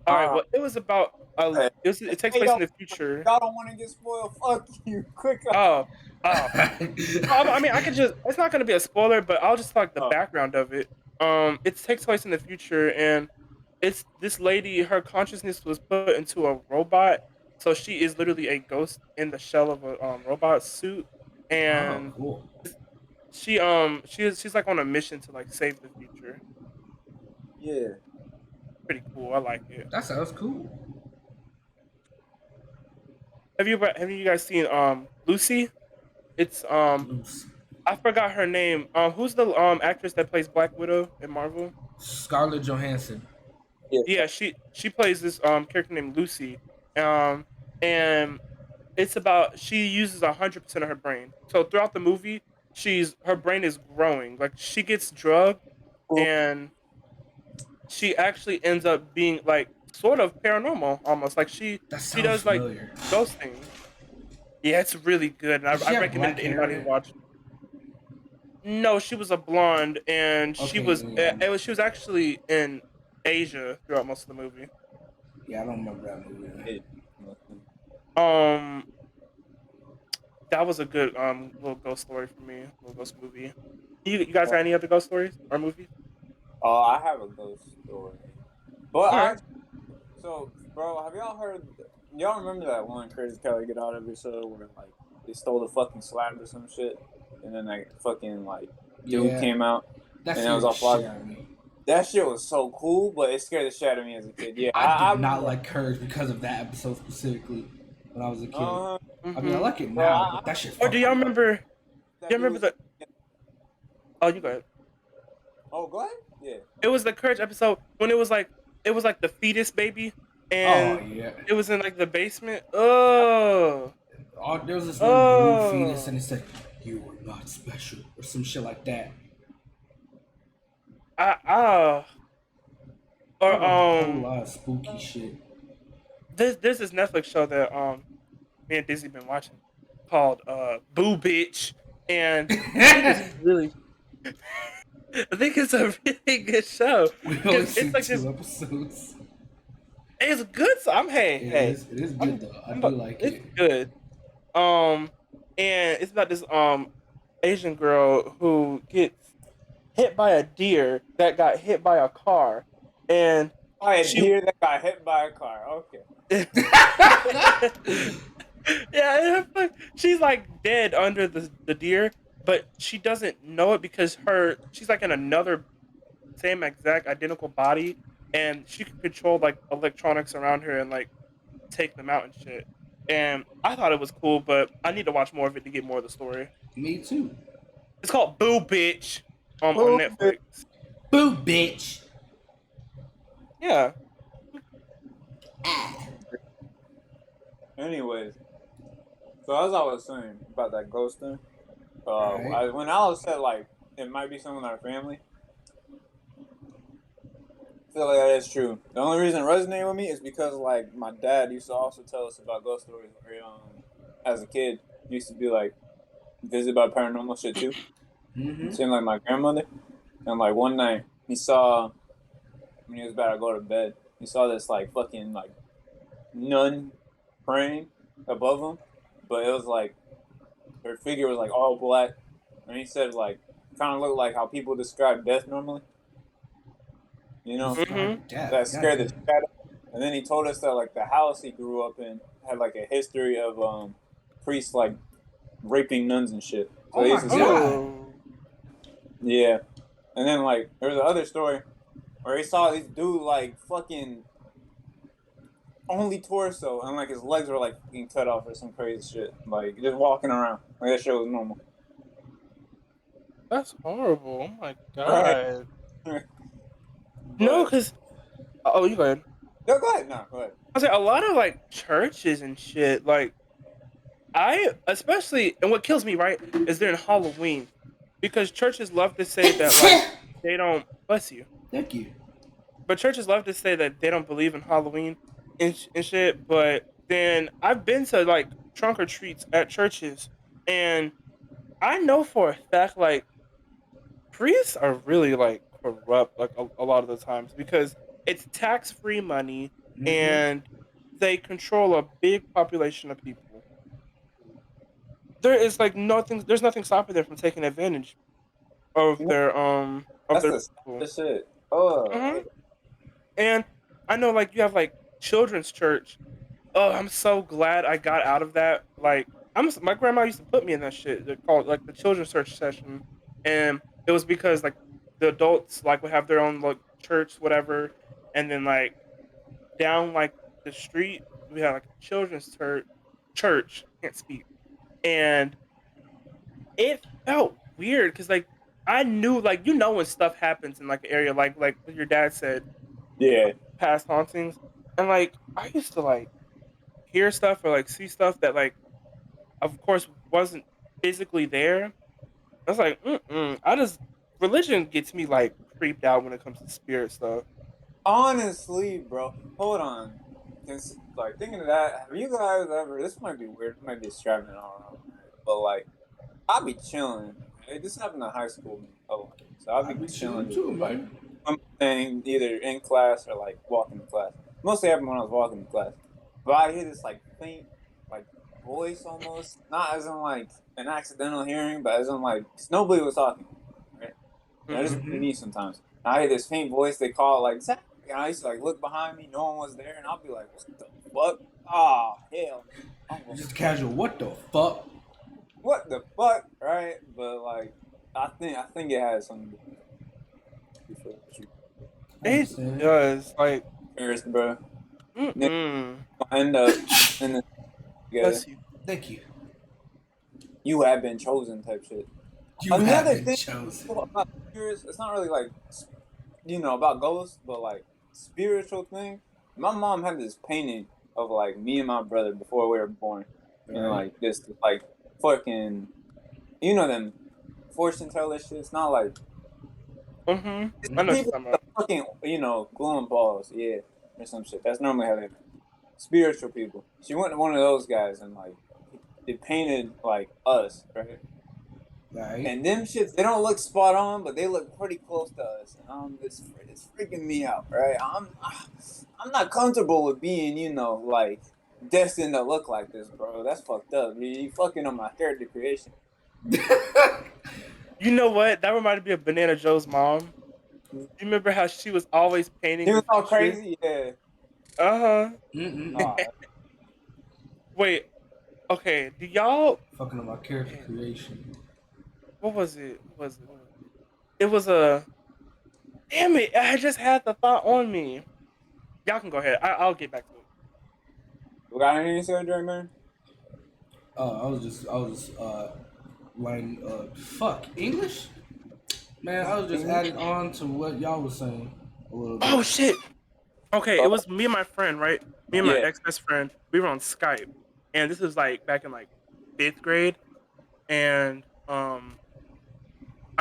All right. Uh, Well, it was about. hey, It takes hey, place in y'all, the future. y'all don't want to get spoiled. Fuck you. Quick. Oh, oh. I mean, I could just. It's not going to be a spoiler, but I'll just talk the background of it. It takes place in the future, and it's this lady. Her consciousness was put into a robot, so she is literally a ghost in the shell of a robot suit, Oh, and cool. she's like on a mission to like save the future. Yeah. Pretty cool. I like it. That sounds cool. Have you guys seen Lucy? It's Loose. I forgot her name. Who's the actress that plays Black Widow in Marvel? Scarlett Johansson. Yeah. Yeah, she plays this character named Lucy. Um and it's about she uses 100% of her brain. So throughout the movie, her brain is growing. Like she gets drugged Cool. and she actually ends up being like sort of paranormal almost. Like That she sounds does like familiar. ghost things. Yeah, it's really good, and Did she I have recommend black it to hair in anybody who it? watch. No, she was a blonde, and Okay, she was actually in Asia throughout most of the movie. yeah, I don't remember that movie. Um, that was a good little ghost story for me, little ghost movie. You guys got any other ghost stories or movies? Oh, I have a ghost story. But All right. so, bro, have y'all heard? Y'all remember that one Crazy Kelly Get Out episode where like they stole the fucking slab or some shit, and then like fucking like dude Yeah, came out that and it was scared the all shit fly. out of me. That shit was so cool, but it scared the shit out of me as a kid. Yeah, I I did not remember. like Courage because of that episode specifically when I was a kid. I mean, I Mm-hmm. like it Bro, now, but that shit. Or do y'all fucking- remember? that Do you dude remember was- the? Oh, you go ahead. Oh, go ahead. Yeah. It was the Courage episode when it was like the fetus baby, Oh and yeah. it was in like the basement. Oh, There was this one blue fetus, Oh, and it said, "You are not special," or some shit like that. I or Oh, a whole lot of spooky shit. there's this Netflix show that me and Dizzy been watching called Boo Bitch, and I think it's really I think it's a really good show We only because it's seen like this. 2 episodes. It's good. So I'm It is good I'm though. I I'm do about, like it's it. good. And it's about this Asian girl who gets hit by a deer that got hit by a car, and Oh, a she deer that got hit by a car. Okay. yeah, she's like dead under the deer, but she doesn't know it because she's like in another same exact identical body, and she can control like electronics around her and like take them out and shit. And I thought it was cool, but I need to watch more of it to get more of the story. Me too. It's called Boo Bitch on Oh, Netflix. Boo, bitch. Yeah. anyways, so as I was saying about that ghost thing, Right. when Alice said like it might be someone in our family, I feel like that is true. The only reason it resonated with me is because like my dad used to also tell us about ghost stories where as a kid used to be like visited by paranormal shit too. Mm-hmm. Same like my grandmother. And like one night he saw when he was about to go to bed, he saw this like fucking like nun praying above him. But it was like her figure was like all black. And he said like kinda looked like how people describe death normally, you know? Mhm. Describe death. That scared the Goddamn. shit out of him. And then he told us that like the house he grew up in had like a history of priests like raping nuns and shit. So Oh he my used to say, god. Oh. yeah. And then like there was another story where he saw this dude like fucking only torso and like his legs were like fucking cut off or some crazy shit. Like just walking around. Like that shit was normal. That's horrible. Oh my Right. god. No, But because oh, you go ahead. no, go ahead. No, go ahead. I was like a lot of like churches and shit. Like I especially and what kills me right is during Halloween because churches love to say that like they don't bless you, Thank you. but churches love to say that they don't believe in Halloween and shit. But then I've been to like trunk or treats at churches, and I know for a fact like priests are really like corrupt like a lot of the times because it's tax free money Mm-hmm. and they control a big population of people. There is like nothing. There's nothing stopping them from taking advantage You know, of that's their the people. saddest shit. Oh, I Hmm. hate it. And I know like you have like children's church. Oh, I'm so glad I got out of that. Like my grandma used to put me in that shit. They called like the children's church session, and it was because like the adults like would have their own like church whatever, and then like down like the street we had like a children's church can't speak, and it felt weird because like I knew like when stuff happens in like an area like what your dad said Yeah. past hauntings, and like I used to like hear stuff or like see stuff that like of course wasn't physically there. I was like, mm-mm. I just religion gets me like creeped out when it comes to spirit stuff. Honestly, bro. Hold on. Like thinking of that, have you guys ever? This might be weird. It might be extravagant. I don't know. Right? But like, I'll be chilling. Right? This happened in high school a lot. So I'll I be be chilling chilling, just too, like man. something either in class or like walking to class. Mostly happened when I was walking to class. But I hear this like faint, like voice almost, not as in like an accidental hearing, but as in like 'cause nobody was talking, right? And it just Mm-hmm. be Mm-hmm. me sometimes. And I hear this faint voice. They call it like Zach. And I used to like look behind me. No one was there, and I'll be like, "What the fuck? Ah, hell! I'm gonna Just fuck. casual. What the fuck? What the fuck?" Right? But like, I think it has something to do with you. I It understand. does like Cheers, bro. Nick, mm-mm. I end up in this together. Bless you. Thank you. You have been chosen, type shit. You have Another been thing chosen. about spirits, it's not really like about ghosts, but like spiritual thing. My mom had this painting of like me and my brother before we were born. and Right. like this like fucking you know them fortune teller shit. It's not like I it's know the what you're people talking with about. the fucking glowing balls, yeah, or some shit. That's normally how they spiritual people. She went to one of those guys and like they painted like us, right? Right. And them shits, they don't look spot on, but they look pretty close to us. And it's freaking me out, right? I'm not comfortable with being, like destined to look like this, bro. That's fucked up. You fucking on my character creation. You know what? That reminded me of Banana Joe's mom. You remember how she was always painting He was the all future? crazy, yeah. Uh huh. Mm-mm. Oh, Wait. Okay. Do y'all? Fucking on my character Damn. creation. What was it? What was it? What was it? It was a. Damn it! I just had the thought on me. Y'all can go ahead. I'll get back to it. you got anything to say, Dre, man? I was just like fuck English, man. I was just English? adding on to what y'all was saying a little Oh bit. shit! Okay, it was me and my friend, right? Me and my Yeah. ex best friend. We were on Skype, and this was like back in like 5th grade, and I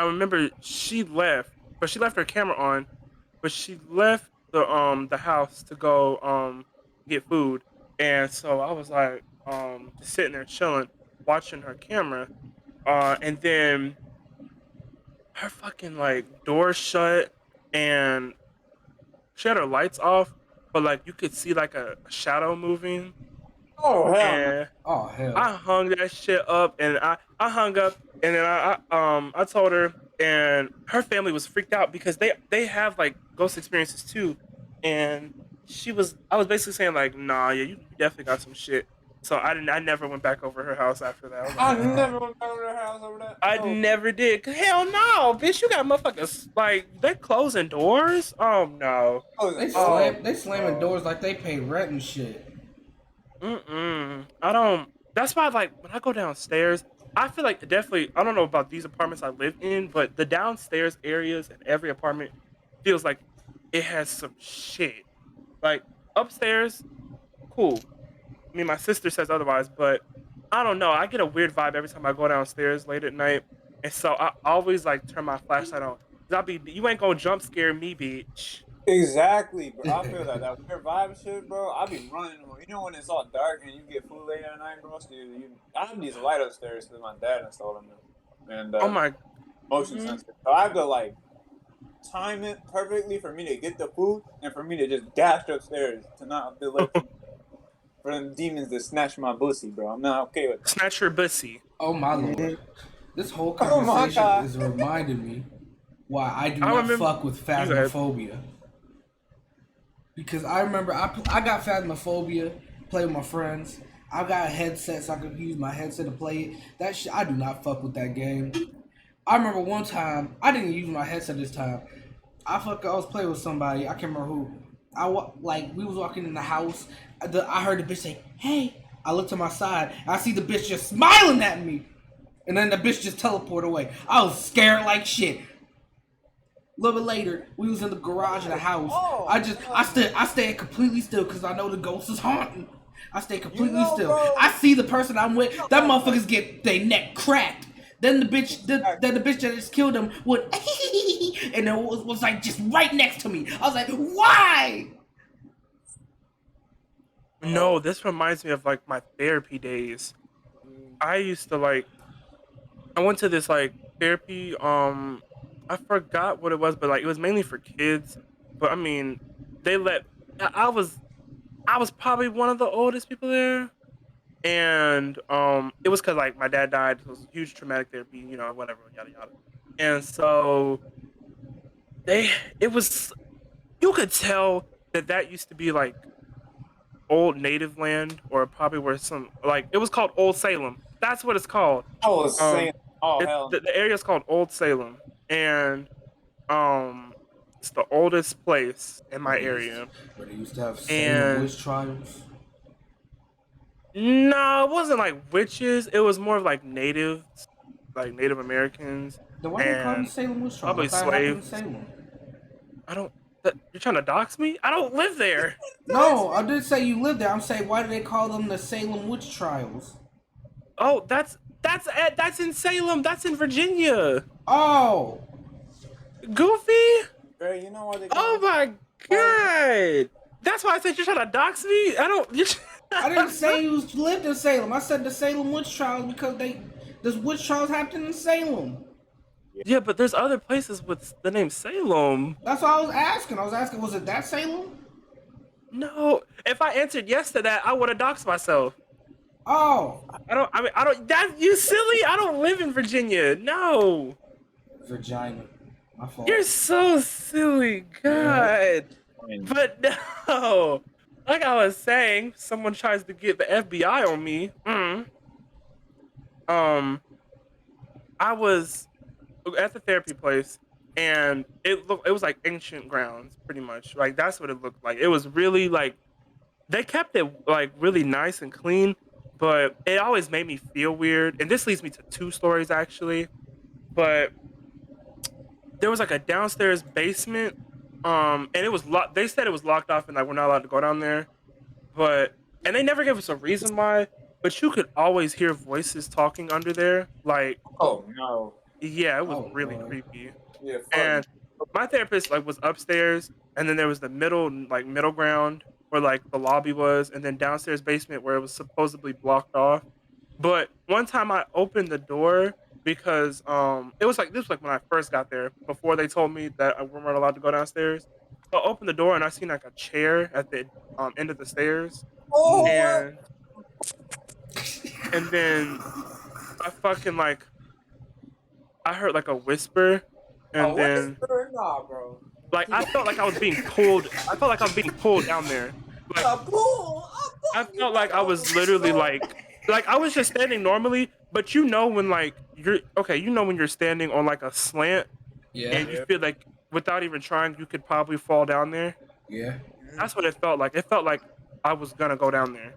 remember she left, but she left her camera on, but she left the house to go get food, and so I was like just sitting there chilling, watching her camera, and then her fucking like door shut, and she had her lights off, but like you could see like a shadow moving, Oh, hell no. and Oh hell. I hung that shit up, and I hung up, and then I told her, and her family was freaked out because they have like ghost experiences too, and I was basically saying like, nah, yeah, you definitely got some shit. So I never went back over her house after that. I was like, I nah, never went over to their house over that. I No. never did. 'Cause hell no, bitch, you got motherfuckers like they closing doors. Oh no, Closing doors. oh They slamming no. doors like they pay rent and shit. I don't. That's why, like, when I go downstairs, I feel like definitely. I don't know about these apartments I live in, but the downstairs areas in every apartment feels like it has some shit. Like upstairs, cool. I mean, my sister says otherwise, but I don't know. I get a weird vibe every time I go downstairs late at night, and so I always like turn my flashlight on. 'Cause you ain't gonna jump scare me, bitch. Exactly, bro. I feel that weird vibe shit, bro. I be running. You know when it's all dark and you get food late at night, bro. So I have these light upstairs because my dad installed them, and Oh my. motion Mhm. sensor. So I have to like time it perfectly for me to get the food and for me to just dash upstairs to not be like for them demons to snatch my pussy, bro. I'm not okay with that. Snatch your bussy. Oh my lord. This whole Oh my conversation god. is reminding me why I do I not remember. fuck with You go ahead. phasmophobia. Because I remember I got phasmophobia, play with my friends. I got a headset so I could use my headset to play it. That shit, I do not fuck with that game. I remember one time, I didn't use my headset this time. I was playing with somebody, I can't remember who. We was walking in the house. I heard the bitch say, "Hey." I looked to my side. I see the bitch just smiling at me. And then the bitch just teleported away. I was scared like shit. A little bit later, we was in the garage of the house. Oh, I stayed completely still because I know the ghost is haunting. I stayed completely still. bro. I see the person I'm with. That motherfuckers get their neck cracked. Then the bitch, then the bitch that just killed him would, and it was like just right next to me. I was like, why? No, this reminds me of like my therapy days. I used to like I went to this like therapy I forgot what it was, but like it was mainly for kids. But I mean, they let I I was I was probably one of the oldest people there, and it was cuz like my dad died. So it was huge traumatic therapy, whatever, yada yada. And so they it was you could tell that used to be like old native land, or probably where some like it was called Old Salem. That's what it's called. I was Um, saying, oh it hell, the area is called Old Salem, and um, it's the oldest place in Where my they used, area. where they used to have Salem And witch trials. no, it wasn't like witches. It was more of like natives, like Native Americans, Then why they call them and Salem witch trials? I probably thought it happened in slaves. Salem. I don't. You're trying to dox me? I don't live there. No, I didn't say you lived there. I'm saying why do they call them the Salem witch trials? Oh, that's in Salem. That's in Virginia. Oh, Goofy. Dre, you know why they Oh call my god. That's why I said you're trying to dox me. I don't. I didn't say you lived in Salem. I said the Salem witch trials because this witch trials happened in Salem. Yeah, but there's other places with the name Salem. That's what I was asking. I was asking, was it that Salem? No. If I answered yes to that, I would have doxed myself. Oh, I don't. That you silly. I don't live in Virginia. No. Virginia. My fault. You're so silly. God. But no. Like I was saying, someone tries to get the FBI on me. I was at the therapy place, and it was like ancient grounds, pretty much. Like that's what it looked like. It was really like they kept it like really nice and clean, but it always made me feel weird. And this leads me to two stories actually. But there was like a downstairs basement, and it was locked. They said it was locked off, and like we're not allowed to go down there. But and they never gave us a reason why. But you could always hear voices talking under there, like. Oh no. Yeah, it was Oh, really Lord. creepy. Yeah, fuck. And my therapist like was upstairs, and then there was the middle ground where like the lobby was, and then downstairs basement where it was supposedly blocked off. But one time I opened the door because it was like this was like when I first got there before they told me that we weren't allowed to go downstairs. So I opened the door and I seen like a chair at the end of the stairs, Oh, and then I fucking like I heard like a whisper, and then nah, bro. like I felt like I was being pulled. I felt like I was being pulled down there. Like A pool. I felt like I was literally like I was just standing normally, but you know when like you're okay, you know when you're standing on like a slant Yeah. and you feel like without even trying you could probably fall down there. Yeah. That's what it felt like. It felt like I was gonna go down there,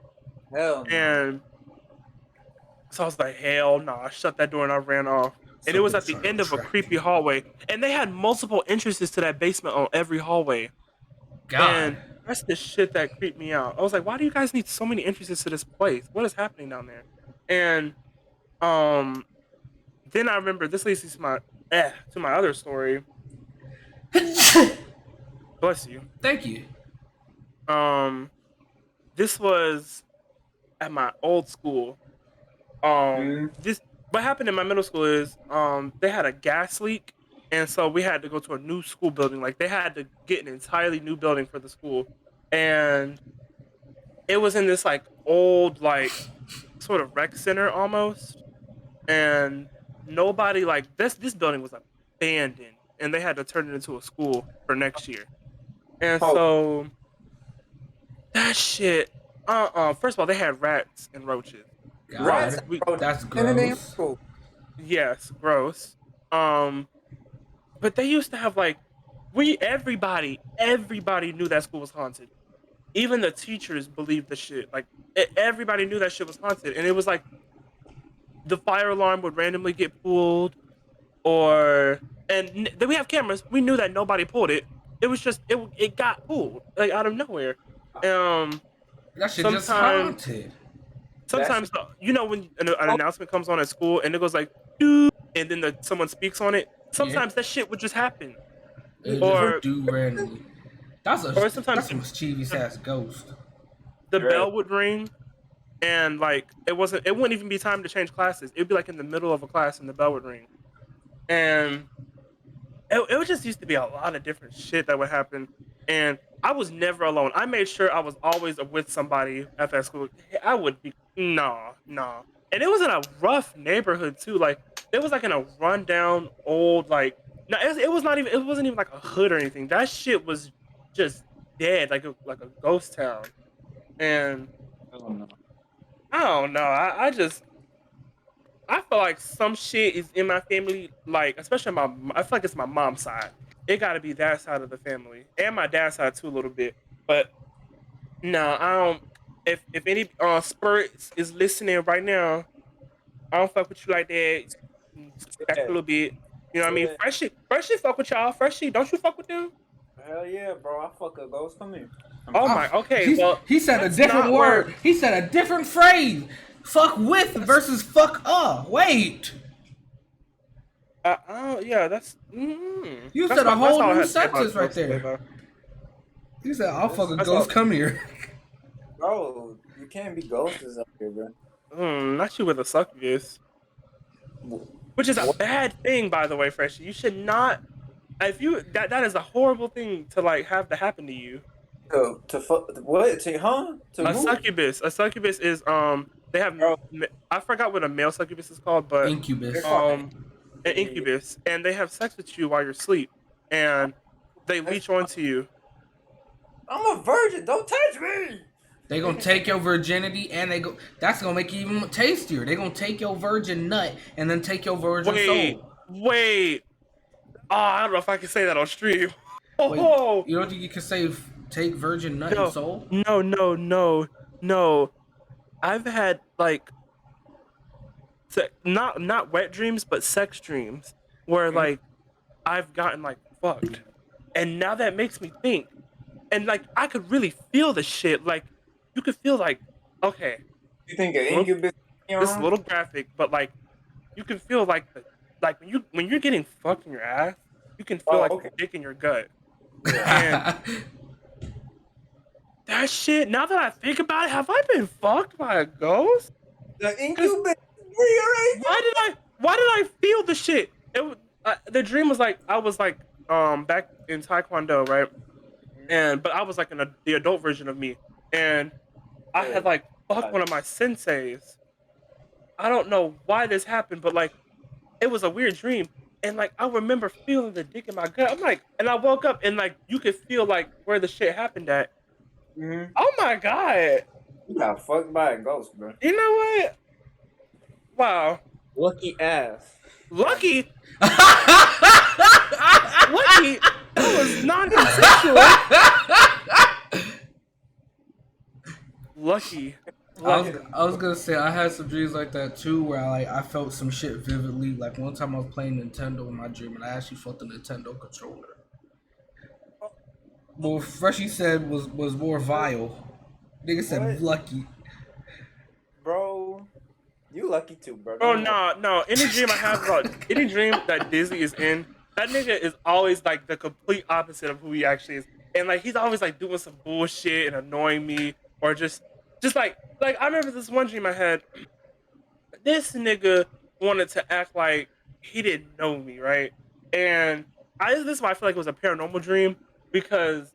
Hell no. and so I was like, hell no! I shut that door and I ran off. And it was at the end of a creepy hallway, and they had multiple entrances to that basement on every hallway. God. And that's the shit that creeped me out. I was like, why do you guys need so many entrances to this place? What is happening down there? And then I remember this leads to my other story. Bless you. Thank you. This was at my old school. This what happened in my middle school is they had a gas leak, and so we had to go to a new school building. Like they had to get an entirely new building for the school, and it was in this like old like sort of rec center almost, and nobody like this building was abandoned, and they had to turn it into a school for next year, and so that shit. First of all, they had rats and roaches. God. Rats, That's in the damn gross. school. Yes, gross. But they used to have like everybody knew that school was haunted. Even the teachers believed the shit. Like everybody knew that shit was haunted, and it was like the fire alarm would randomly get pulled, then we have cameras. We knew that nobody pulled it. It was just it got pulled like out of nowhere. That shit just haunted. Sometimes, you know, when an announcement comes on at school and it goes like, "Doo," and then someone speaks on it. Sometimes that shit would just happen. It Or- just do randomly. That's Or sometimes- some mischievous ass ghost. The Right. bell would ring, and like it wouldn't even be time to change classes. It'd be like in the middle of a class and the bell would ring, and it just used to be a lot of different shit that would happen. And I was never alone. I made sure I was always with somebody at that school. I would be no, and it was in a rough neighborhood too. Like it was like in a rundown old like. No, it wasn't even like a hood or anything. That shit was just dead, like a ghost town. And Oh, no. I don't know. I feel like some shit is in my family, like especially I feel like it's my mom's side. It got to be that side of the family, and my dad's side too a little bit. But no, I don't. If any spirits is listening right now, I don't fuck with you like that. Back a little bit. You know what I mean? Yeah. Freshie fuck with y'all. Freshie, don't you fuck with them? Hell yeah, bro. I fuck a ghost. Come here. Oh my. Okay. Well, He said a that's different not word. where- He said a different phrase. Fuck with versus fuck wait. Yeah, that's. You That's said a that's whole all I new had to say about sentence right ghosts today, there. though. You said, I'll fuck a That's all. ghost, come here. Bro, you can't be ghosted up here, bro. Not you with a succubus, which is a What? bad thing, by the way, Freshie. You should not. If you that is a horrible thing to like have to happen to you. To fuck? What? To huh? To who? A succubus is they have Bro, I forgot what a male succubus is called, but they're Incubus. called an incubus, and they have sex with you while you're asleep, and they leech onto you. I'm a virgin. Don't touch me. They gonna take your virginity and that's gonna make it even tastier. They gonna take your virgin nut and then take your virgin soul. Wait. Oh, I don't know if I can say that on stream. Wait, Oh, you don't think you can say take virgin nut and no, soul? no. I've had like not wet dreams, but sex dreams where like I've gotten like fucked, and now that makes me think, and like I could really feel the shit. Like you could feel like, okay, You think an look, incubus? this is a little graphic, but like you can feel like like when you're getting fucked in your ass, you can feel like okay. the dick in your gut. And that shit, now that I think about it, have I been fucked by a ghost? The incubus rearrange. Why did I feel the shit? The dream was like I was like back in Taekwondo, right? But I was like the adult version of me, and I had like fucked one of my senseis. I don't know why this happened, but like it was a weird dream. And like I remember feeling the dick in my gut. I'm like, and I woke up and like you could feel like where the shit happened at. Mm-hmm. Oh my god! You got fucked by a ghost, bro. You know what? Wow, Lucky ass. lucky, lucky. That was non-consensual. Lucky. I was gonna say I had some dreams like that too, where I felt some shit vividly. Like one time I was playing Nintendo in my dream, and I actually felt the Nintendo controller. But what Freshie said was more vile. Nigga said What? lucky. Bro, you lucky too, bro. Oh no. Any dream I have about any dream that Dizzy is in, that nigga is always like the complete opposite of who he actually is. And like he's always like doing some bullshit and annoying me, or just like I remember this one dream I had. This nigga wanted to act like he didn't know me, right? And this is why I feel like it was a paranormal dream, because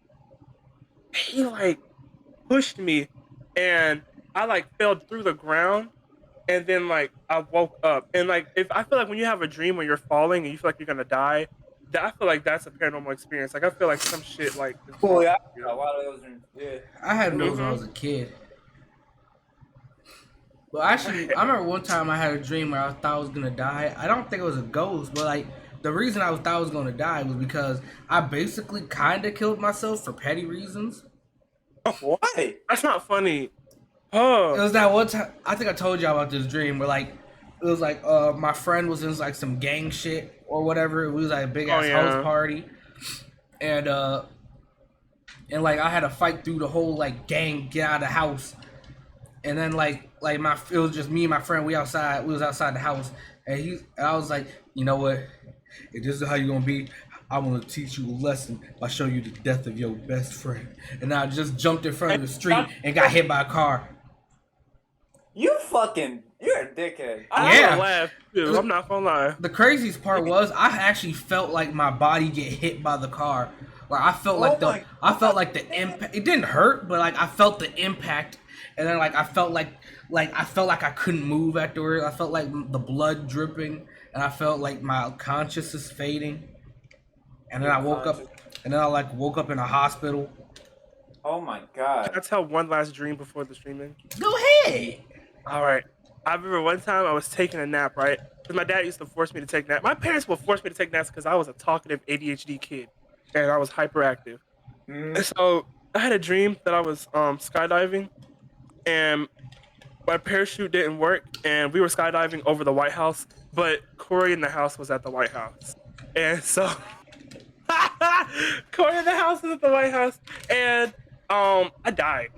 he like pushed me and I like fell through the ground, and then like I woke up. And like if I feel like when you have a dream where you're falling and you feel like you're gonna die, I feel like that's a paranormal experience. Like I feel like some shit like is Oh yeah, you know? a lot of those dreams. Yeah. I had those when I was a kid. Well, actually, I remember one time I had a dream where I thought I was gonna die. I don't think it was a ghost, but like the reason I thought I was gonna die was because I basically kind of killed myself for petty reasons. Why? That's not funny. It Oh, was that one time. I think I told y'all about this dream where like it was like my friend was in like some gang shit or whatever. It was like a big ass house party, and like I had to fight through the whole like gang, get out of the house. And then like it was just me and my friend. We was outside the house, and I was like, you know what? If this is how you gonna be, I want to teach you a lesson by showing you the death of your best friend. And I just jumped in front of the street and got hit by a car. You're a dickhead. I Yeah. would laugh too. I'm not gonna lie. The craziest part was I actually felt like my body get hit by the car. Like I felt like the impact. It didn't hurt, but like I felt the impact. And then like I felt like I couldn't move afterwards. I felt like the blood dripping, and I felt like my consciousness fading. And then I woke up, and then I like woke up in a hospital. Oh my god. Can I tell one last dream before the streaming? Go ahead. All right. I remember one time I was taking a nap, right? Because my dad used to force me to take naps. My parents would force me to take naps because I was a talkative ADHD kid, and I was hyperactive. And so I had a dream that I was skydiving, and my parachute didn't work, and we were skydiving over the White House, but Corey in the house was at the White House. And so Corey in the house was at the White House, and I died.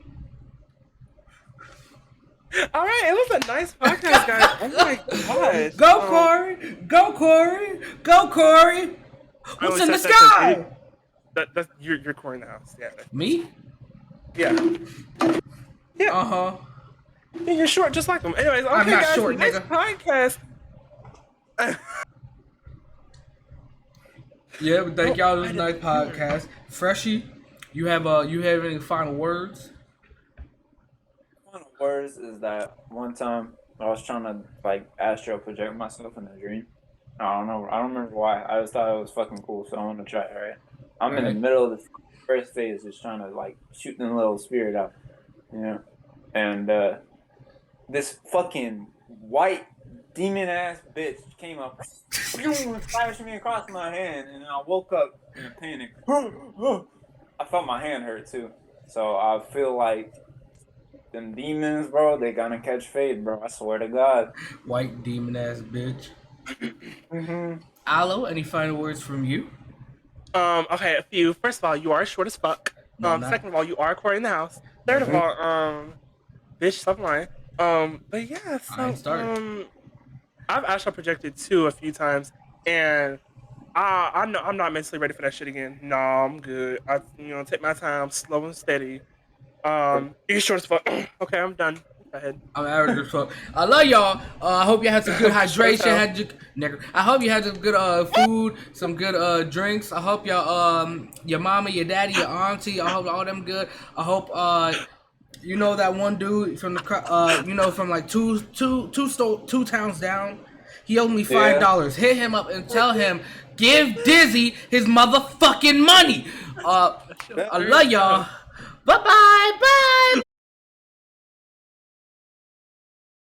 All right, it was a nice podcast, guys. Oh my gosh. Go Corey! Go Corey! Go Corey! What's in the sky? That's you're Corey in the house. Yeah. Me? Yeah. Yeah. Uh-huh. Yeah, you're short, just like them. Anyways, okay, I'm not guys, short, next nigga. podcast. Yeah, but thank y'all. This was a nice podcast. Freshie, you have any final words? Final words is that one time I was trying to like astral project myself in a dream. I don't know. I don't remember why. I just thought it was fucking cool, so I wanted to try it. Right. I'm in the middle of the first phase, just trying to like shoot the little spirit out, you know. And this fucking white demon ass bitch came up, and slashed me across my hand, and I woke up in a panic. I felt my hand hurt too, so I feel like them demons, bro, they gonna catch fade, bro. I swear to God. White demon ass bitch. Mm-hmm. Aloe, any final words from you? Okay, a few. First of all, you are short as fuck. No, I'm not. Second of all, you are Corey in the house. Third of all, bitch, stop lying. But yeah, I so started. I've actually projected too a few times, and I'm not mentally ready for that shit again. No, I'm good. I take my time, slow and steady. You're short as fuck. Okay, I'm done. Go ahead. I'm average as fuck. I love y'all. I hope you had some good hydration. I hope you had some good food, some good drinks. I hope your mama, your daddy, your auntie. I hope all them good. I hope you know that one dude from the from like two towns down. He owed me $5. Hit him up and tell him give Dizzy his motherfucking money. I love y'all. Bye.